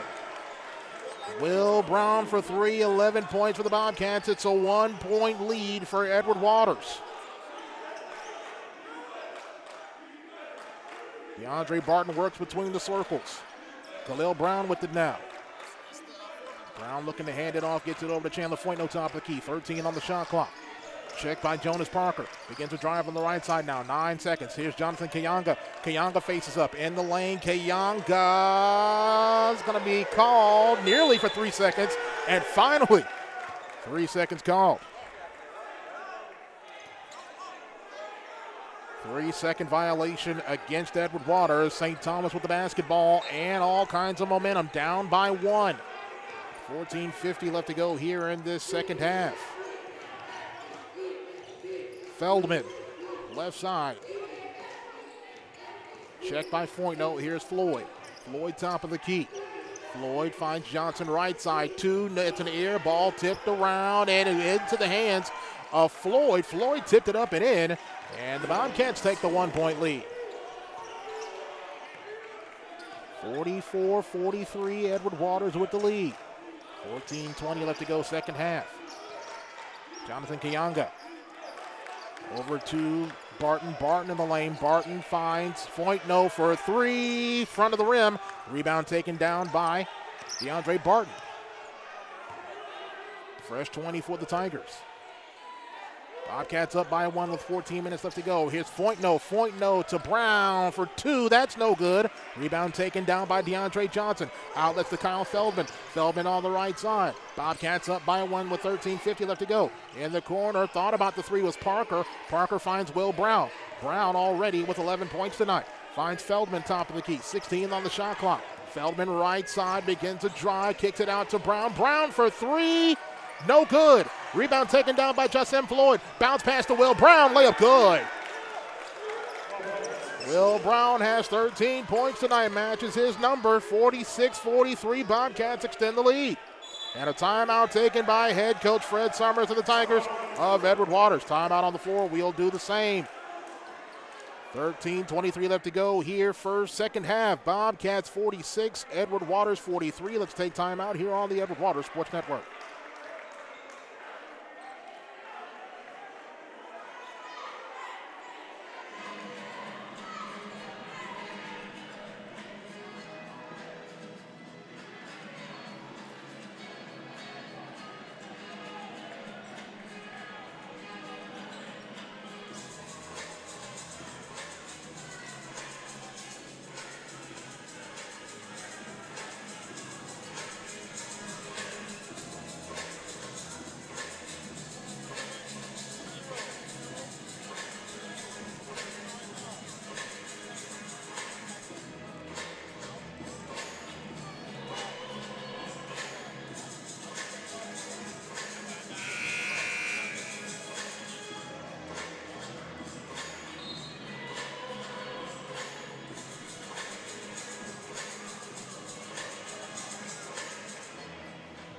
Will Brown for three, 11 points for the Bobcats. It's a 1-point lead for Edward Waters. DeAndre Barton works between the circles. Khalil Brown with it now. Brown looking to hand it off, gets it over to Chandler Foytno, top of the key. 13 on the shot clock. Checked by Jonas Parker. Begins to drive on the right side now. 9 seconds. Here's Jonathan Kayonga. Kayonga faces up in the lane. Kayonga's going to be called nearly for 3 seconds. And finally, 3 seconds called. 3-second violation against Edward Waters. St. Thomas with the basketball and all kinds of momentum. Down by 1. 14:50 left to go here in this second half. Feldman, left side. Checked by Foytno. Here's Floyd. Floyd top of the key. Floyd finds Johnson right side. 2, it's an air ball tipped around and into the hands of Floyd. Floyd tipped it up and in, and the Bobcats take the 1-point lead. 44-43, Edward Waters with the lead. 14:20 left to go, second half. Jonathan Kayonga. Over to Barton. Barton in the lane. Barton finds Foytno for a 3. Front of the rim. Rebound taken down by DeAndre Barton. Fresh 20 for the Tigers. Bobcats up by 1 with 14 minutes left to go. Here's Foytno. Foytno to Brown for 2. That's no good. Rebound taken down by DeAndre Johnson. Outlets to Kyle Feldman. Feldman on the right side. Bobcats up by 1 with 13:50 left to go. In the corner, thought about the 3 was Parker. Parker finds Will Brown. Brown already with 11 points tonight. Finds Feldman top of the key. 16 on the shot clock. Feldman right side begins to drive. Kicks it out to Brown. Brown for 3. No good. Rebound taken down by Justin Floyd. Bounce pass to Will Brown. Layup good. Will Brown has 13 points tonight. Matches his number. 46-43. Bobcats extend the lead. And a timeout taken by head coach Fred Summers of the Tigers of Edward Waters. Timeout on the floor. We'll do the same. 13:23 left to go here. Second half. Bobcats 46. Edward Waters 43. Let's take timeout here on the Edward Waters Sports Network.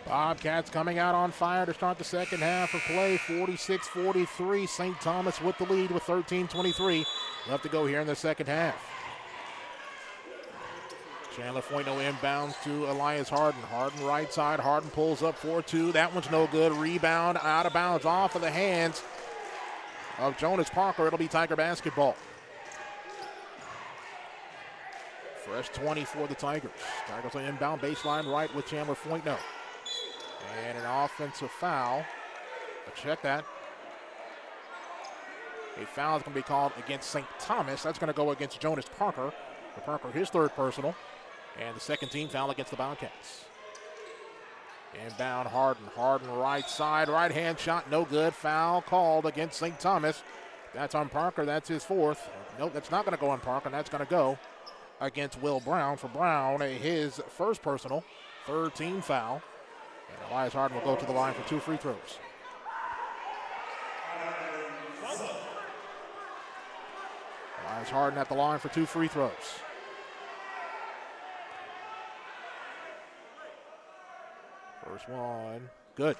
Bobcats coming out on fire to start the second half of play. 46-43. St. Thomas with the lead with 13:23 left to go here in the second half. Chandler Foytno inbounds to Elias Harden. Harden right side. Harden pulls up 4-2. That one's no good. Rebound out of bounds off of the hands of Jonas Parker. It'll be Tiger basketball. Fresh 20 for the Tigers. Tigers on inbound baseline right with Chandler Foytno. And an offensive foul. Check that. A foul is going to be called against St. Thomas. That's going to go against Jonas Parker. For Parker, his third personal. And the second team foul against the Bobcats. Inbound Harden. Harden right side. Right hand shot. No good. Foul called against St. Thomas. That's on Parker. That's his fourth. Nope, that's not going to go on Parker. That's going to go against Will Brown. For Brown, his first personal. Third team foul. And Elias Harden will go to the line for 2 free throws. Elias Harden at the line for 2 free throws. First one, good.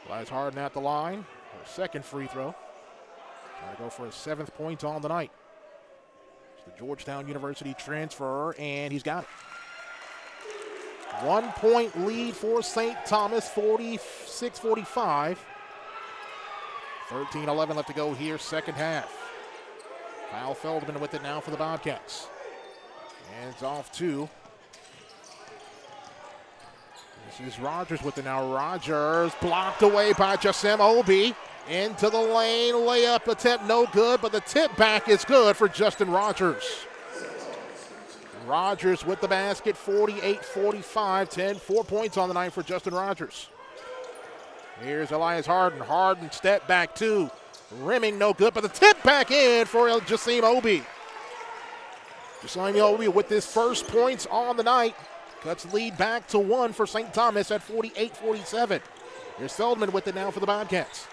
Elias Harden at the line for a second free throw. Trying to go for his 7th point on the night. It's the Georgetown University transfer, and he's got it. 1 point lead for St. Thomas, 46-45. 13-11 left to go here, second half. Kyle Feldman with it now for the Bobcats. Hands off to. This is Rogers with it now. Rogers blocked away by Jasem Obi. Into the lane, layup attempt no good, but the tip back is good for Justin Rogers. Rogers with the basket, 48-45, 4 points on the night for Justin Rogers. Here's Elias Harden. Harden step back two. Rimming no good, but the tip back in for Jasem Obi. Jasem Obi with his first points on the night. Cuts lead back to 1 for St. Thomas at 48-47. Here's Feldman with it now for the Bobcats.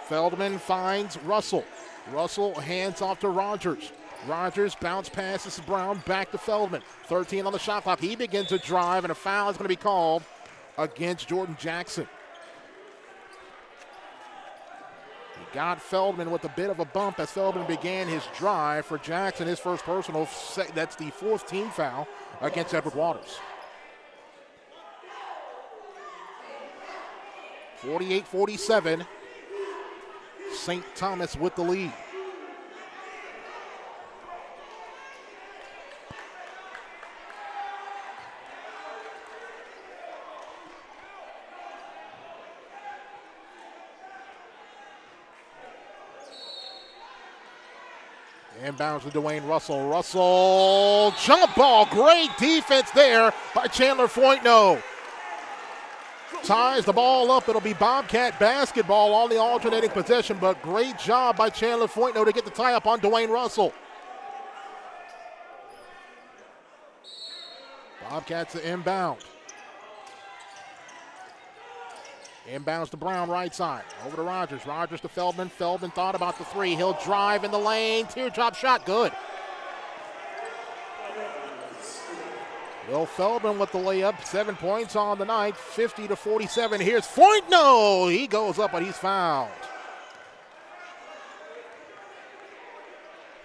Feldman finds Russell. Russell hands off to Rogers. Rogers bounce passes to Brown, back to Feldman. 13 on the shot clock. He begins to drive, and a foul is going to be called against Jordan Jackson. He got Feldman with a bit of a bump as Feldman began his drive for Jackson, his first personal. That's the 4th team foul against Edward Waters. 48-47. St. Thomas with the lead. Inbounds to Dwayne Russell. Russell, jump ball. Great defense there by Chandler Foytno. Ties the ball up. It'll be Bobcat basketball on the alternating possession, but great job by Chandler Foytno to get the tie up on Dwayne Russell. Bobcats inbound. Inbounds to Brown, right side. Over to Rogers. Rogers to Feldman. Feldman thought about the three. He'll drive in the lane. Teardrop shot, good. Will Feldman with the layup. 7 points on the night. 50-47. Here's Foytno. He goes up, but he's fouled.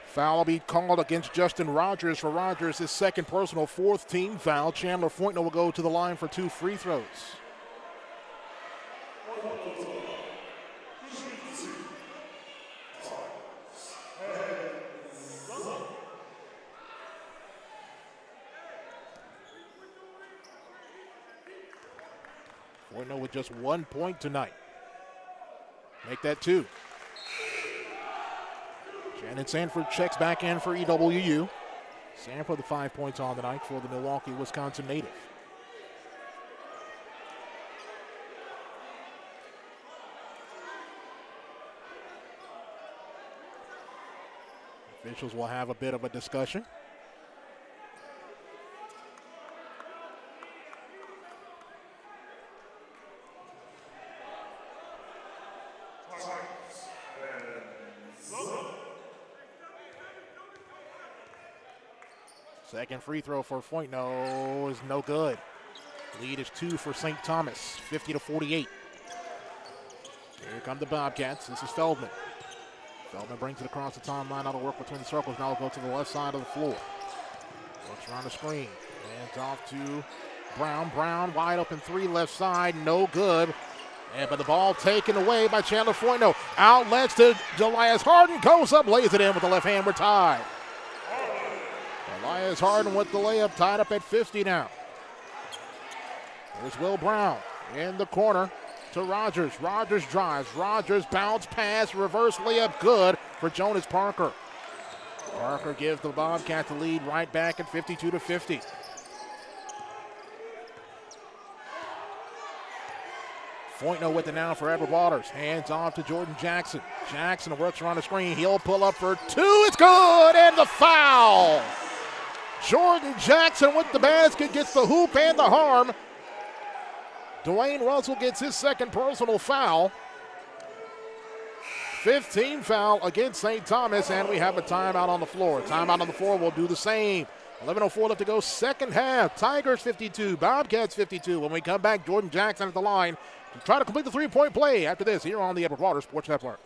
Foul will be called against Justin Rogers for Rogers, his second personal, 4th team foul. Chandler Foytno will go to the line for 2 free throws. Foytno with just 1 point tonight. Make that 2. Shannon Sanford checks back in for EWU. Sanford with 5 points on the night for the Milwaukee, Wisconsin native. Officials will have a bit of a discussion. Second free throw for Foytno is no good. Lead is 2 for St. Thomas, 50-48. Here come the Bobcats. This is Feldman. Feldman brings it across the timeline. That'll work between the circles. Now will go to the left side of the floor. Looks around the screen. Hands off to Brown. Brown wide open 3 left side. No good. But the ball taken away by Chandler Foytno. Outlets to Elias Harden. Goes up, lays it in with the left hand. We're tied. Elias Harden with the layup, tied up at 50 now. There's Will Brown in the corner to Rogers. Rogers drives. Rogers bounce pass, reverse layup, good for Jonas Parker. Parker gives the Bobcats the lead right back at 52-50. Foytno with it now for Edward Waters. Hands off to Jordan Jackson. Jackson works around the screen. He'll pull up for 2. It's good, and the foul. Jordan Jackson with the basket, gets the hoop and the harm. Dwayne Russell gets his second personal foul. 15 foul against St. Thomas, and we have a timeout on the floor. Timeout on the floor will do the same. 11:04 left to go, second half. Tigers 52, Bobcats 52. When we come back, Jordan Jackson at the line to try to complete the three-point play after this here on the Edward Waters Sports Network.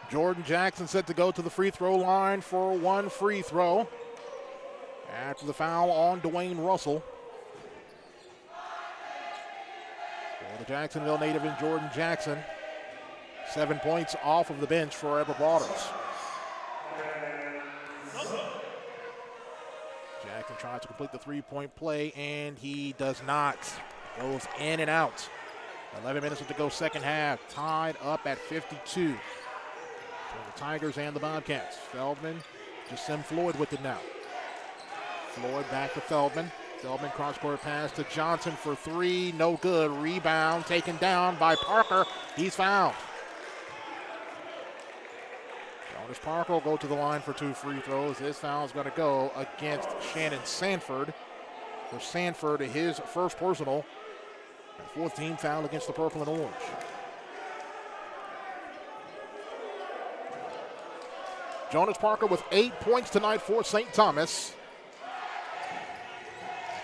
Jordan Jackson set to go to the free throw line for one free throw after the foul on Dwayne Russell. For the Jacksonville native in Jordan Jackson, 7 points off of the bench for Edward Waters. Jackson tries to complete the three-point play, and he does not. Goes in and out. 11 minutes to go second half. Tied up at 52. For the Tigers and the Bobcats. Feldman, Jasim Floyd with it now. Floyd back to Feldman. Feldman cross-court pass to Johnson for three. No good. Rebound taken down by Parker. He's fouled. Jonas Parker will go to the line for two free throws. His foul is going to go against Shannon Sanford. For Sanford, his first personal. And fourth team foul against the purple and orange. Jonas Parker with 8 points tonight for St. Thomas.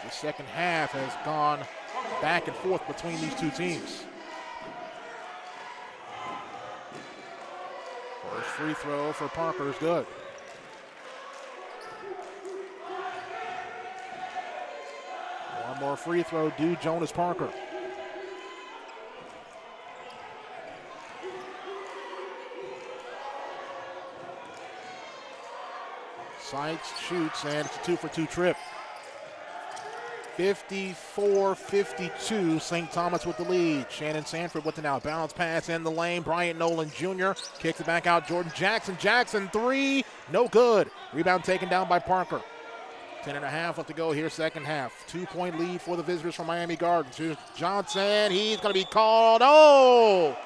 The second half has gone back and forth between these two teams. First free throw for Parker is good. One more free throw due Jonas Parker. Sykes shoots, and it's a 2-for-2 trip. 54-52, St. Thomas with the lead. Shannon Sanford with an outbounds pass in the lane. Bryant Nolan Jr. kicks it back out. Jordan Jackson. Jackson three, no good. Rebound taken down by Parker. 10.5 left to go here, second half. 2-point lead for the visitors from Miami Gardens. Here's Johnson. He's going to be called. Oh!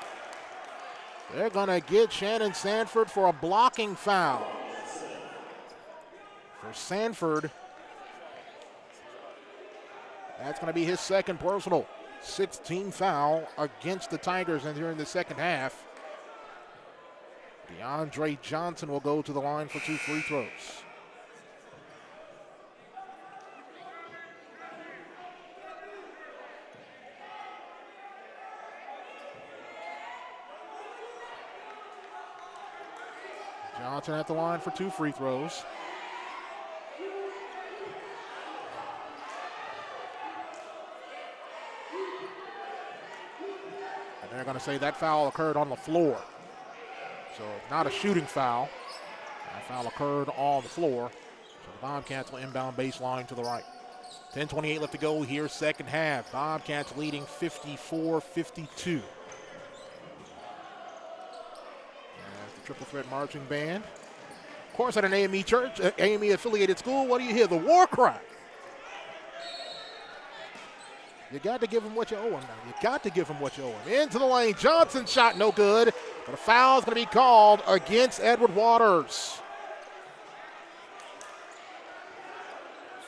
They're going to get Shannon Sanford for a blocking foul. For Sanford, that's going to be his second personal. 16 foul against the Tigers and during the second half. DeAndre Johnson will go to the line for two free throws. Johnson at the line for two free throws. They're going to say that foul occurred on the floor. So not a shooting foul. That foul occurred on the floor. So the Bobcats will inbound baseline to the right. 10:28 left to go here, second half. Bobcats leading 54-52. As the Triple Threat Marching Band. Of course, at an AME church, AME affiliated school, what do you hear? The war cry. You got to give him what you owe him now. You got to give him what you owe him. Into the lane. Johnson shot no good. But a foul is going to be called against Edward Waters.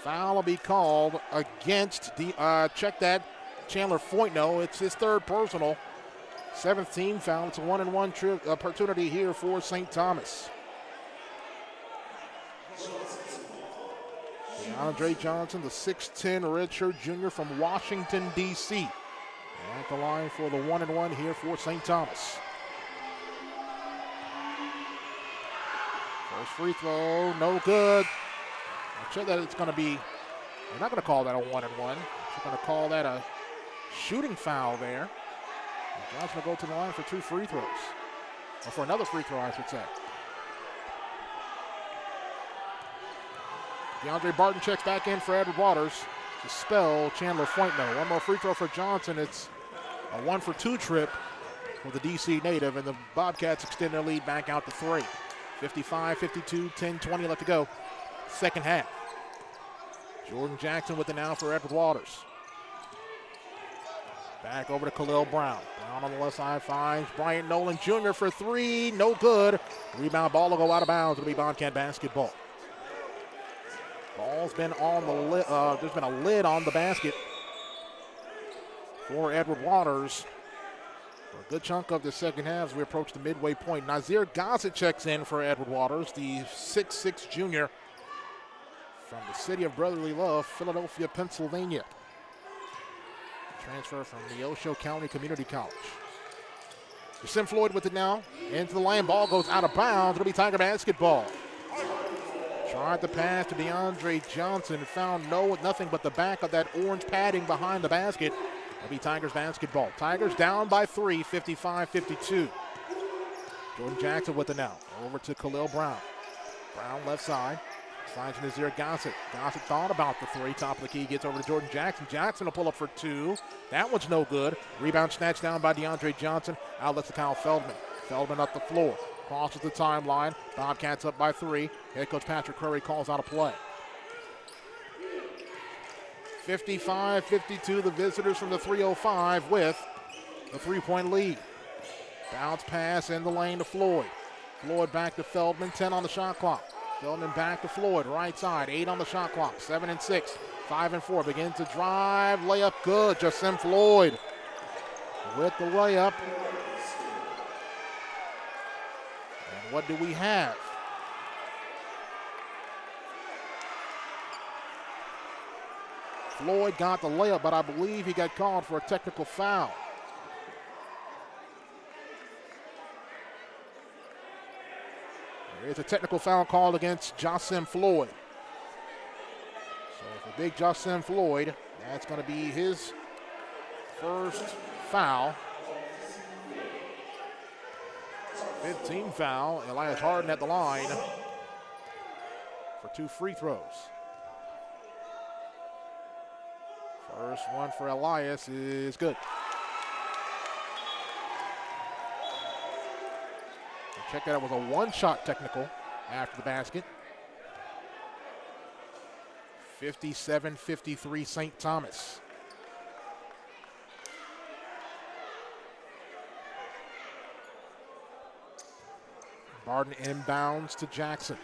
Foul will be called against the, check that, Chandler Foytno. It's his third personal. Seventh team foul. It's a 1-and-1 opportunity here for St. Thomas. Andre Johnson, the 6'10 redshirt junior from Washington, D.C. At the line for the 1-and-1 here for St. Thomas. First free throw, no good. I'm sure that it's going to be, they're not going to call that a 1-and-1. They're going to call that a shooting foul there. And Johnson will go to the line for two free throws. Or for another free throw, I should say. DeAndre Barton checks back in for Edward Waters to spell Chandler Foytno. One more free throw for Johnson. It's a 1-for-2 trip for the D.C. native, and the Bobcats extend their lead back out to 3. 55-52, 10:20 left to go. Second half. Jordan Jackson with it now for Edward Waters. Back over to Khalil Brown. Brown on the left side finds Bryant Nolan Jr. for three. No good. Rebound ball will go out of bounds. It'll be Bobcat basketball. Ball's been on the lid. There's been a lid on the basket for Edward Waters for a good chunk of the second half as we approach the midway point. Nazir Gossett checks in for Edward Waters, the 6'6 junior from the city of brotherly love, Philadelphia, Pennsylvania. Transfer from Neosho County Community College. Sim Floyd with it now. Into the lane. Ball goes out of bounds. It'll be Tiger basketball. Tried to pass to DeAndre Johnson. Found nothing but the back of that orange padding behind the basket. It'll be Tigers basketball. Tigers down by 3, 55-52. Jordan Jackson with it now. Over to Khalil Brown. Brown left side. Finds Nazir Gossett. Gossett thought about the 3. Top of the key. Gets over to Jordan Jackson. Jackson will pull up for 2. That one's no good. Rebound snatched down by DeAndre Johnson. Outlets to Kyle Feldman. Feldman up the floor. Crosses the timeline. Bobcats up by 3. Head coach Patrick Curry calls out a play. 55-52, the visitors from the 305 with the 3-point lead. Bounce pass in the lane to Floyd. Floyd back to Feldman, 10 on the shot clock. Feldman back to Floyd, right side, 8 on the shot clock, 7 and 6, 5 and 4. Begins to drive, layup good. Jasim Floyd with the layup. And what do we have? Floyd got the layup, but I believe he got called for a technical foul. There's a technical foul called against Jasim Floyd. So for big Jasim Floyd, that's going to be his first foul. 15 foul. Elias Harden at the line for 2 free throws. First one for Elias is good. Check that out, was a one-shot technical after the basket. 57-53 St. Thomas. Barton inbounds to Jackson.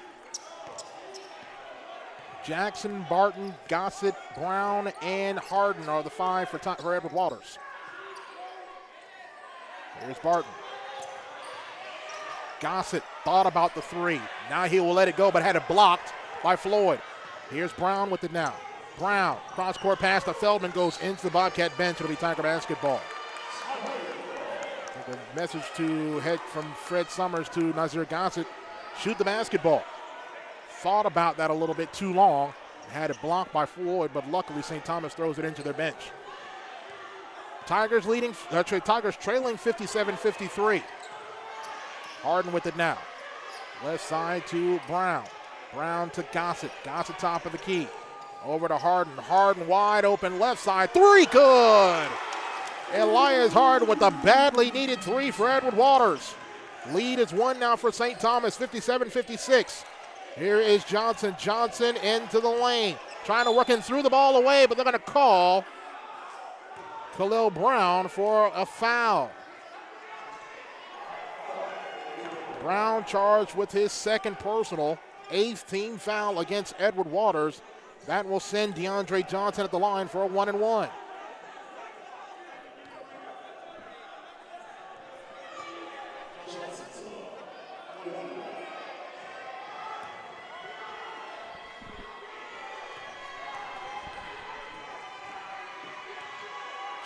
Jackson, Barton, Gossett, Brown, and Harden are the 5 for Edward Waters. Here's Barton. Gossett thought about the 3. Now he will let it go, but had it blocked by Floyd. Here's Brown with it now. Brown, cross-court pass to Feldman, goes into the Bobcat bench. It'll be Tiger basketball. The message to head from Fred Summers to Nazir Gossett, shoot the basketball. Thought about that a little bit too long. Had it blocked by Floyd, but luckily St. Thomas throws it into their bench. Tigers trailing 57-53. Harden with it now. Left side to Brown. Brown to Gossett. Gossett top of the key. Over to Harden. Harden wide open left side. 3 good. Elias Harden with the badly needed 3 for Edward Waters. Lead is 1 now for St. Thomas, 57-56. Here is Johnson. Johnson into the lane. Trying to work in, threw the ball away, but they're going to call Khalil Brown for a foul. Brown charged with his second personal, 8th team foul against Edward Waters. That will send DeAndre Johnson at the line for a 1-and-1.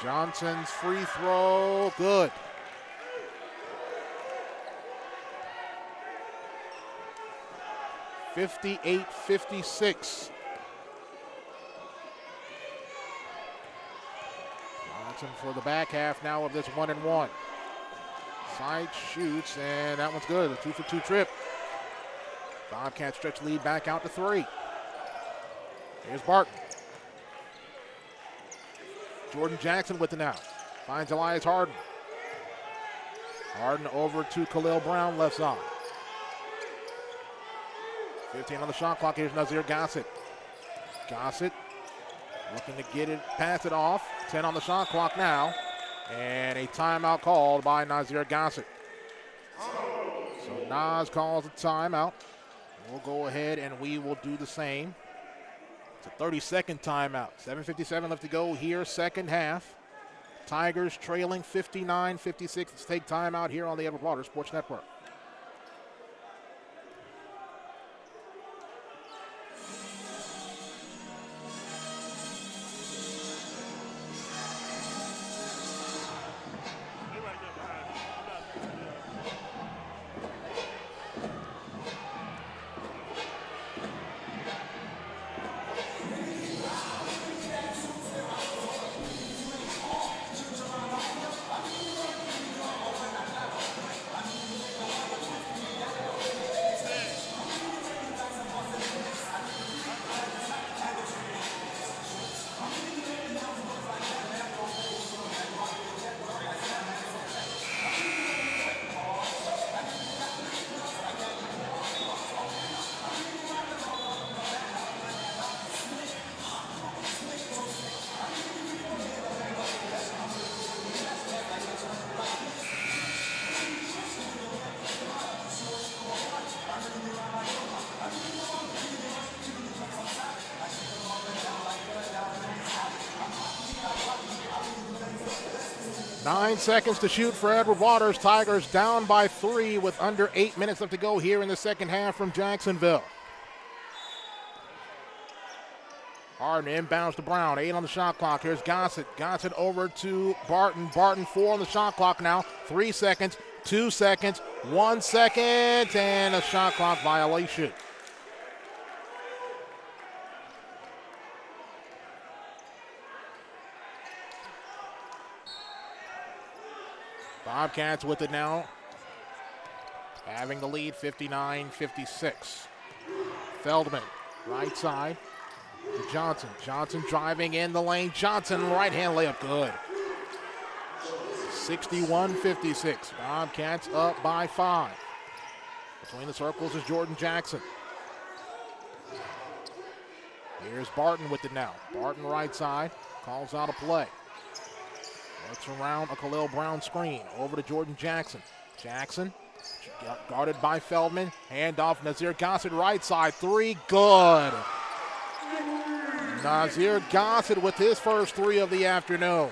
Johnson's free throw, good. (58-56). Johnson for the back half now of this 1-and-1. Side shoots, and that one's good. A 2-for-2 trip. Bobcats stretch lead back out to 3. Here's Barton. Jordan Jackson with it now. Finds Elias Harden. Harden over to Khalil Brown, left side. 15 on the shot clock. Here's Nazir Gossett. Gossett looking to get it, pass it off. 10 on the shot clock now. And a timeout called by Nazir Gossett. So Naz calls a timeout. We'll go ahead and we will do the same. It's a 30-second timeout. 7:57 left to go here, second half. Tigers trailing 59-56. Let's take timeout here on the Edward Waters Sports Network. 9 seconds to shoot for Edward Waters. Tigers down by 3 with under 8 minutes left to go here in the second half from Jacksonville. Harden inbounds to Brown. 8 on the shot clock. Here's Gossett. Gossett over to Barton. Barton 4 on the shot clock now. 3 seconds, 2 seconds, 1 second, and a shot clock violation. Bobcats with it now, having the lead 59-56. Feldman, right side to Johnson. Johnson driving in the lane. Johnson, right-hand layup, good. 61-56. Bobcats up by 5. Between the circles is Jordan Jackson. Here's Barton with it now. Barton right side, calls out a play. Works around a Khalil Brown screen. Over to Jordan Jackson. Jackson guarded by Feldman. Handoff, Nazir Gossett right side. 3, good. Nazir Gossett with his first 3 of the afternoon.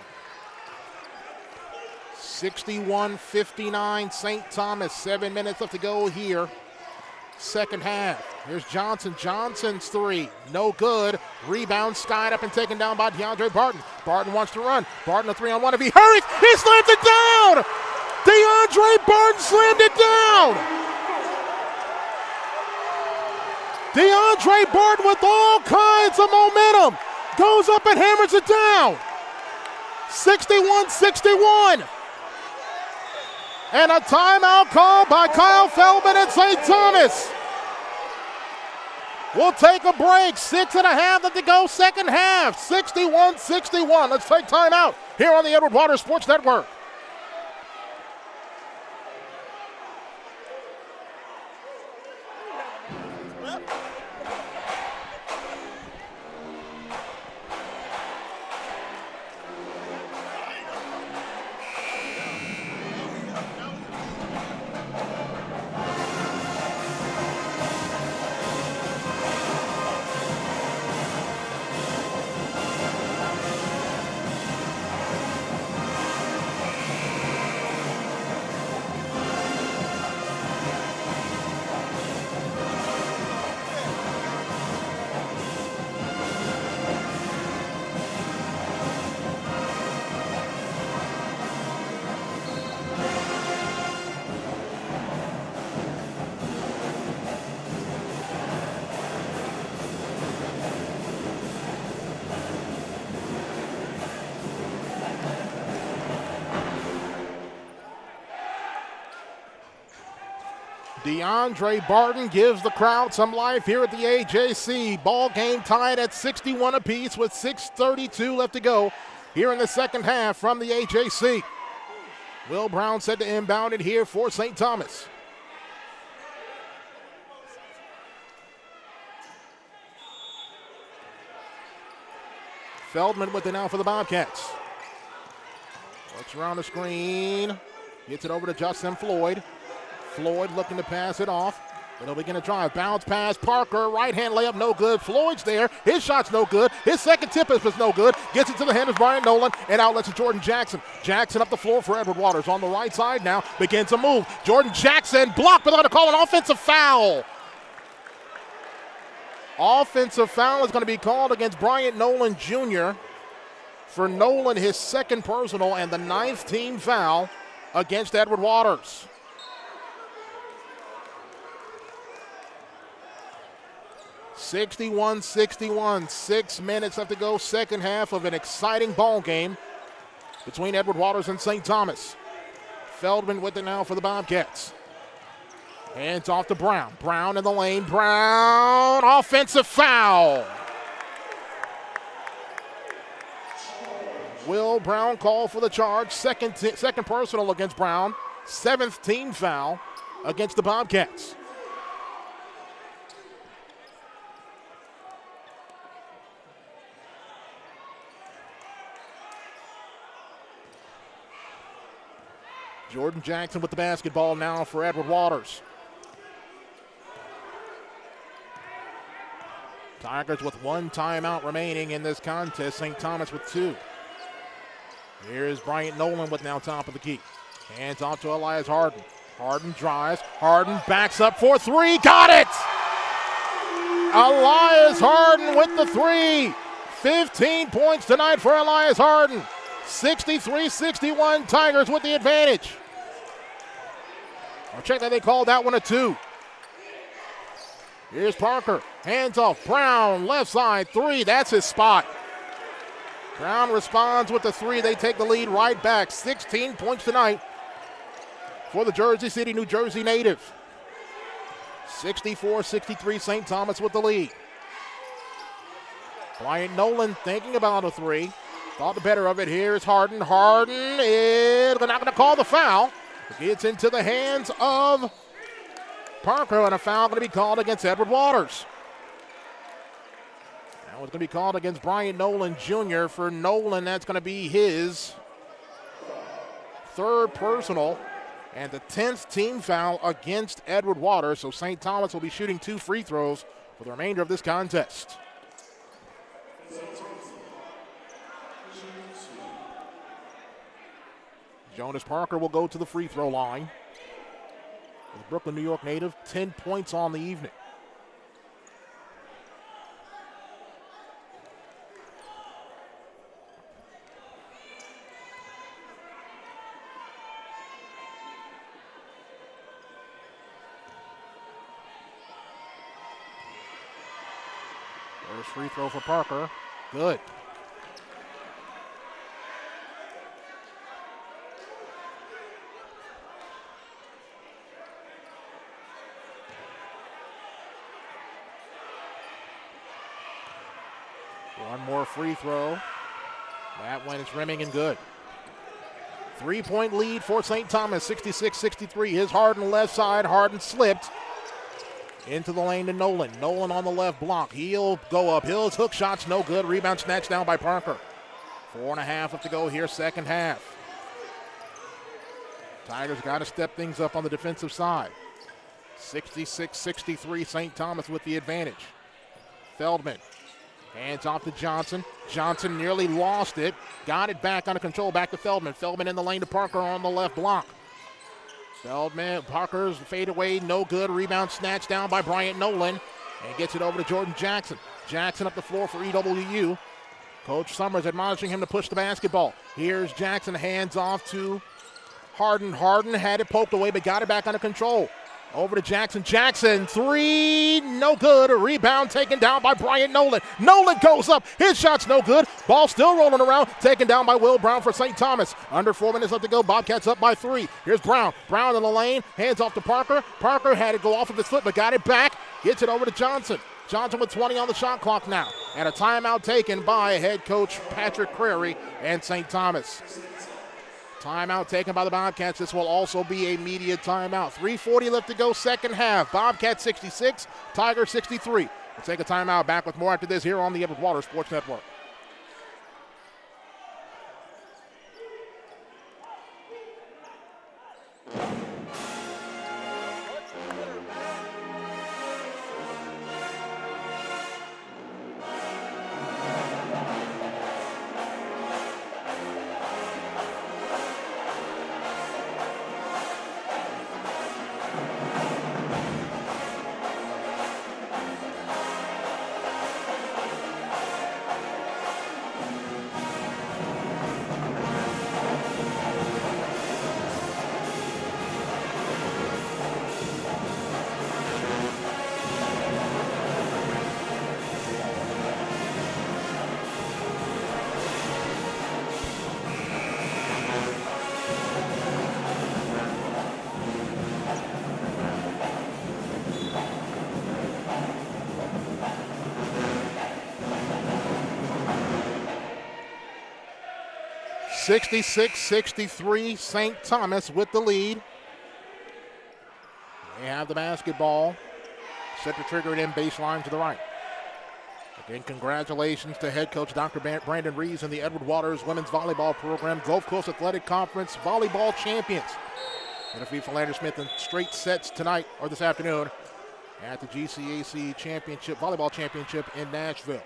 61-59 St. Thomas. 7 minutes left to go here. Second half. Here's Johnson. Johnson's 3. No good. Rebound skied up and taken down by DeAndre Barton. Barton wants to run. Barton a 3-on-1. If he hurries, he slams it down! DeAndre Barton slammed it down! DeAndre Barton with all kinds of momentum. Goes up and hammers it down. 61-61. And a timeout call by Kyle Feldman at St. Thomas. We'll take a break. 6.5 left to go, second half. 61-61. Let's take timeout here on the Edward Waters Sports Network. DeAndre Barton gives the crowd some life here at the AJC. Ball game tied at 61 apiece with 6:32 left to go here in the second half from the AJC. Will Brown set to inbound it here for St. Thomas. Feldman with it now for the Bobcats. Works around the screen. Gets it over to Justin Floyd. Floyd looking to pass it off. They'll begin to drive. Bounce pass. Parker. Right-hand layup. No good. Floyd's there. His shot's no good. His second tip was no good. Gets it to the hand of Brian Nolan. And outlets to Jordan Jackson. Jackson up the floor for Edward Waters. On the right side now. Begins a move. Jordan Jackson blocked, but they're going to call an offensive foul. Offensive foul is going to be called against Bryant Nolan Jr. For Nolan, his second personal and the 9th team foul against Edward Waters. (61-61). 6 minutes left to go. Second half of an exciting ball game between Edward Waters and St. Thomas. Feldman with it now for the Bobcats. Hands off to Brown. Brown in the lane. Brown. Offensive foul. Will Brown call for the charge. Second personal against Brown. 7th team foul against the Bobcats. Jordan Jackson with the basketball now for Edward Waters. Tigers with 1 timeout remaining in this contest. St. Thomas with 2. Here's Bryant Nolan with now top of the key. Hands off to Elias Harden. Harden drives. Harden backs up for three. Got it! Elias Harden with the three. 15 points tonight for Elias Harden. 63-61, Tigers with the advantage. I'll check that they called that one a two. Here's Parker. Hands off. Brown, left side, three. That's his spot. Brown responds with the three. They take the lead right back. 16 points tonight for the Jersey City, New Jersey native. 64-63, St. Thomas with the lead. Bryant Nolan thinking about a three. Thought the better of it. Here's Harden. Harden is not going to call the foul. It gets into the hands of Parker, and a foul going to be called against Edward Waters. Now it's going to be called against Bryant Nolan Jr. For Nolan, that's going to be his third personal and the 10th team foul against Edward Waters. So St. Thomas will be shooting 2 free throws for the remainder of this contest. Jonas Parker will go to the free throw line. The Brooklyn, New York native, 10 points on the evening. First free throw for Parker. Good. One more free throw. That one is rimming and good. 3-point lead for St. Thomas, 66-63. His Harden left side. Harden slipped into the lane to Nolan. Nolan on the left block. He'll go up. Hill's hook shot's no good. Rebound snatched down by Parker. 4.5 left to go here, second half. Tigers got to step things up on the defensive side. 66-63, St. Thomas with the advantage. Feldman. Hands off to Johnson. Johnson nearly lost it. Got it back under control. Back to Feldman. Feldman in the lane to Parker on the left block. Feldman, Parker's fadeaway, no good. Rebound snatched down by Bryant Nolan. And gets it over to Jordan Jackson. Jackson up the floor for EWU. Coach Summers admonishing him to push the basketball. Here's Jackson, hands off to Harden. Harden had it poked away, but got it back under control. Over to Jackson. Jackson, three, no good. A rebound taken down by Bryant Nolan. Nolan goes up. His shot's no good. Ball still rolling around. Taken down by Will Brown for St. Thomas. Under 4 minutes left to go. Bobcats up by 3. Here's Brown. Brown in the lane. Hands off to Parker. Parker had it go off of his foot, but got it back. Gets it over to Johnson. Johnson with 20 on the shot clock now. And a timeout taken by head coach Patrick Crary and St. Thomas. Timeout taken by the Bobcats. This will also be a media timeout. 3:40 left to go, second half. Bobcats 66, Tigers 63. We'll take a timeout. Back with more after this here on the Edward Waters Sports Network. (66-63) St. Thomas with the lead. They have the basketball. Set to trigger it in baseline to the right. Again, congratulations to head coach Dr. Brandon Reeves and the Edward Waters women's volleyball program. Gulf Coast Athletic Conference volleyball champions. Going to be Philander Smith in straight sets tonight or this afternoon at the GCAC championship, volleyball championship in Nashville.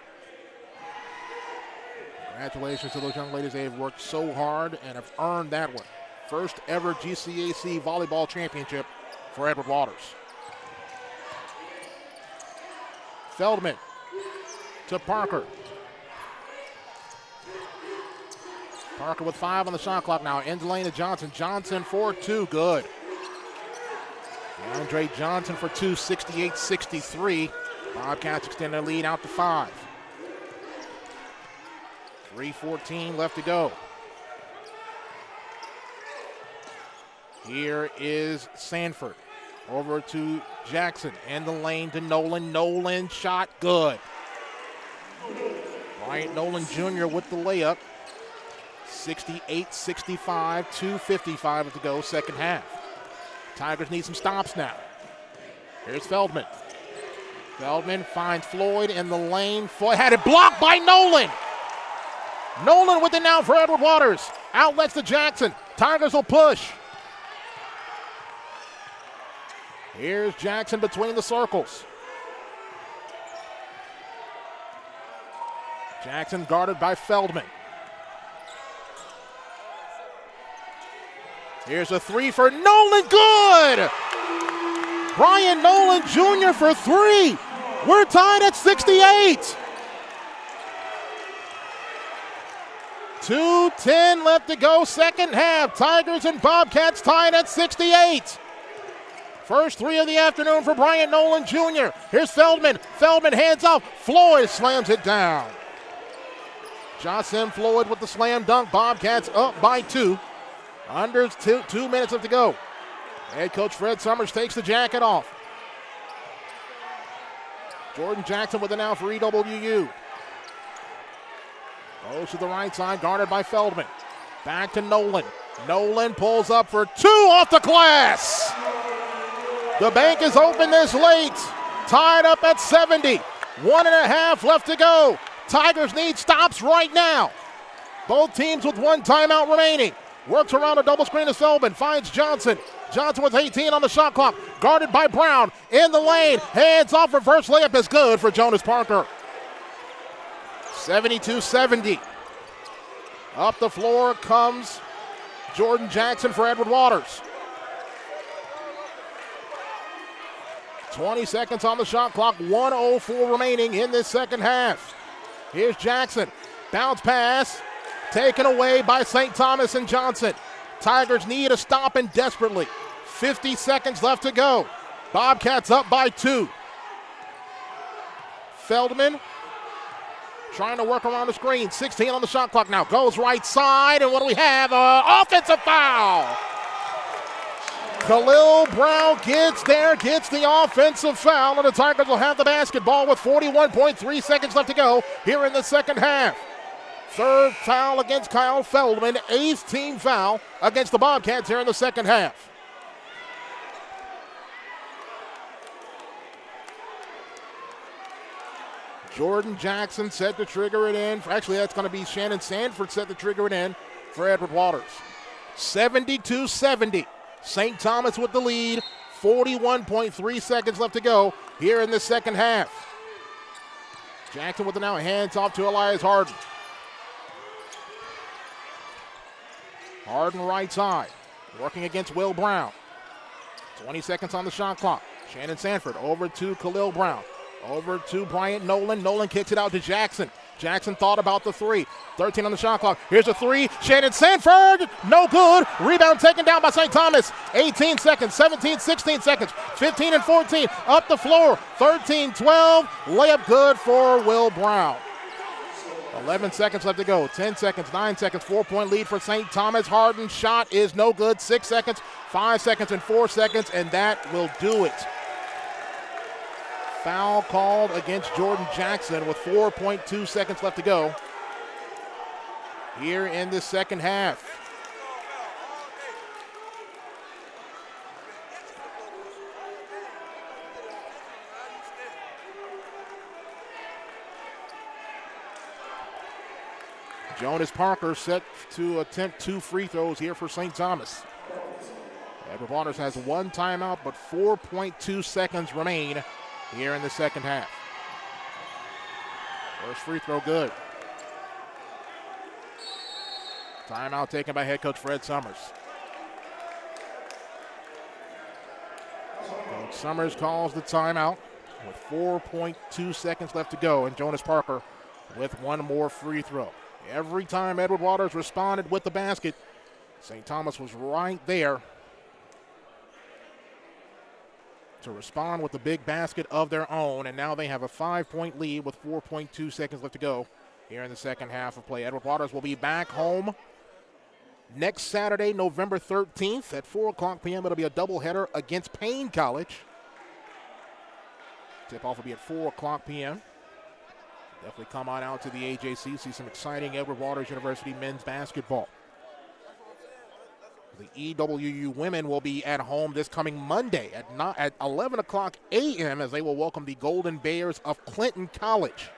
Congratulations to those young ladies. They have worked so hard and have earned that one. First ever GCAC volleyball championship for Edward Waters. Feldman to Parker. Parker with 5 on the shot clock now. End lane to Johnson. Johnson for 2. Good. Andre Johnson for 2, 68-63. Bobcats extend their lead out to 5. 3:14 left to go. Here is Sanford. Over to Jackson. And the lane to Nolan. Nolan shot good. Bryant Nolan Jr. with the layup. 68-65, 2:55 to go, second half. Tigers need some stops now. Here's Feldman. Feldman finds Floyd in the lane. Floyd had it blocked by Nolan. Nolan with it now for Edward Waters. Outlets to Jackson. Tigers will push. Here's Jackson between the circles. Jackson guarded by Feldman. Here's a 3 for Nolan. Good! Brian Nolan Jr. for 3. We're tied at 68. 2:10 left to go, second half. Tigers and Bobcats tied at 68. First 3 of the afternoon for Brian Nolan Jr. Here's Feldman. Feldman hands off. Floyd slams it down. Jocelyn Floyd with the slam dunk. Bobcats up by 2. Under 2 minutes left to go. Head coach Fred Summers takes the jacket off. Jordan Jackson with it now for EWU. Goes to the right side, guarded by Feldman. Back to Nolan. Nolan pulls up for 2 off the glass. The bank is open this late. Tied up at 70. 1.5 left to go. Tigers need stops right now. Both teams with 1 timeout remaining. Works around a double screen to Feldman. Finds Johnson. Johnson with 18 on the shot clock. Guarded by Brown. In the lane. Hands off. Reverse layup is good for Jonas Parker. 72-70. Up the floor comes Jordan Jackson for Edward Waters. 20 seconds on the shot clock. 1:04 remaining in this second half. Here's Jackson. Bounce pass. Taken away by St. Thomas and Johnson. Tigers need a stop and desperately. 50 seconds left to go. Bobcats up by 2. Feldman trying to work around the screen. 16 on the shot clock now. Goes right side, and what do we have? Offensive foul. Khalil Brown gets there, gets the offensive foul, and the Tigers will have the basketball with 41.3 seconds left to go here in the second half. Third foul against Kyle Feldman, 8th team foul against the Bobcats here in the second half. Jordan Jackson set to trigger it in. Actually, that's going to be Shannon Sanford set to trigger it in for Edward Waters. 72-70. St. Thomas with the lead. 41.3 seconds left to go here in the second half. Jackson with it now. Hands off to Elias Harden. Harden right side. Working against Will Brown. 20 seconds on the shot clock. Shannon Sanford over to Khalil Brown. Over to Bryant Nolan. Nolan kicks it out to Jackson. Jackson thought about the 3. 13 on the shot clock. Here's a 3. Shannon Sanford. No good. Rebound taken down by St. Thomas. 18 seconds. 17, 16 seconds. 15 and 14. Up the floor. 13, 12. Layup good for Will Brown. 11 seconds left to go. 10 seconds. 9 seconds. 4-point lead for St. Thomas. Harden shot is no good. 6 seconds. 5 seconds and 4 seconds. And that will do it. Foul called against Jordan Jackson with 4.2 seconds left to go here in the second half. Jonas Parker set to attempt 2 free throws here for St. Thomas. Edward Waters has 1 timeout, but 4.2 seconds remain here in the second half. First free throw good. Timeout taken by head coach Fred Summers. Coach Summers calls the timeout with 4.2 seconds left to go, and Jonas Parker with one more free throw. Every time Edward Waters responded with the basket, St. Thomas was right there to respond with the big basket of their own, and now they have a 5-point lead with 4.2 seconds left to go here in the second half of play. Edward Waters will be back home next Saturday, November 13th at 4 o'clock p.m. It'll be a doubleheader against Payne College. Tip-off will be at 4 o'clock p.m. Definitely come on out to the AJC, see some exciting Edward Waters University men's basketball. The EWU women will be at home this coming Monday at 11 o'clock a.m. as they will welcome the Golden Bears of Clinton College.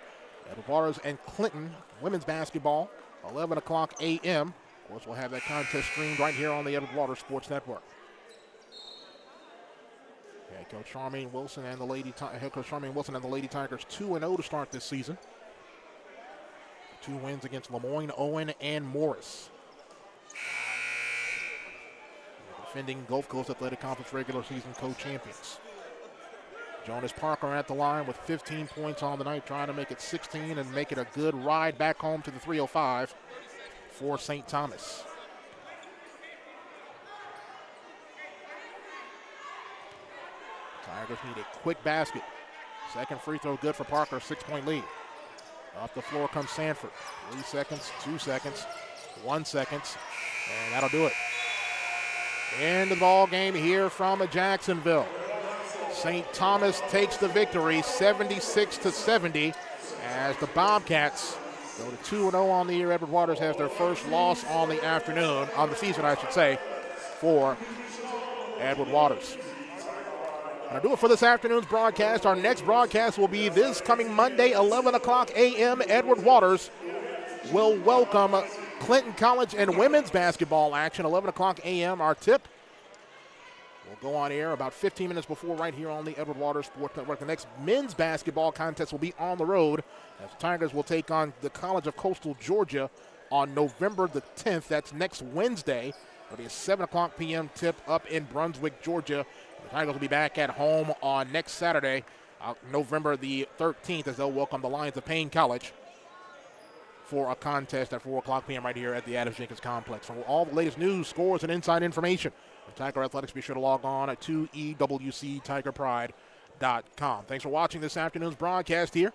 Edward Waters and Clinton women's basketball, 11 o'clock a.m. Of course, we'll have that contest streamed right here on the Edward Waters Sports Network. Head Coach Charmaine Wilson and the Lady Tigers 2-0 to start this season. 2 wins against Lemoyne, Owen, and Morris. Defending Gulf Coast Athletic Conference regular season co-champions. Jonas Parker at the line with 15 points on the night, trying to make it 16 and make it a good ride back home to the 305 for St. Thomas. Tigers need a quick basket. Second free throw good for Parker, 6-point lead. Up the floor comes Sanford. 3 seconds, 2 seconds, 1 second, and that'll do it. End of the ball game here from Jacksonville. St. Thomas takes the victory 76-70 as the Bobcats go to 2-0 on the year. Edward Waters has their first loss on the season, I should say, for Edward Waters. That'll do it for this afternoon's broadcast. Our next broadcast will be this coming Monday, 11 o'clock a.m. Edward Waters will welcome Clinton College and women's basketball action, 11 o'clock a.m. Our tip will go on air about 15 minutes before right here on the Edward Waters Sports Network. The next men's basketball contest will be on the road as the Tigers will take on the College of Coastal Georgia on November the 10th. That's next Wednesday. It'll be a 7 o'clock p.m. tip up in Brunswick, Georgia. The Tigers will be back at home on next Saturday, November the 13th, as they'll welcome the Lions of Payne College for a contest at 4 o'clock p.m. right here at the Adams-Jenkins Complex. For all the latest news, scores, and inside information on Tiger Athletics, be sure to log on to EWCTigerPride.com. Thanks for watching this afternoon's broadcast here.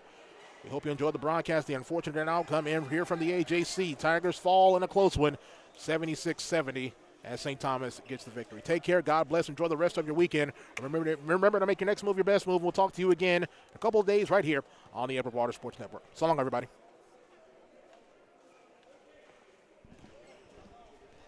We hope you enjoyed the broadcast. The unfortunate outcome in here from the AJC. Tigers fall in a close one, 76-70, as St. Thomas gets the victory. Take care. God bless. Enjoy the rest of your weekend. Remember to make your next move your best move. We'll talk to you again in a couple of days right here on the Edward Waters Sports Network. So long, everybody.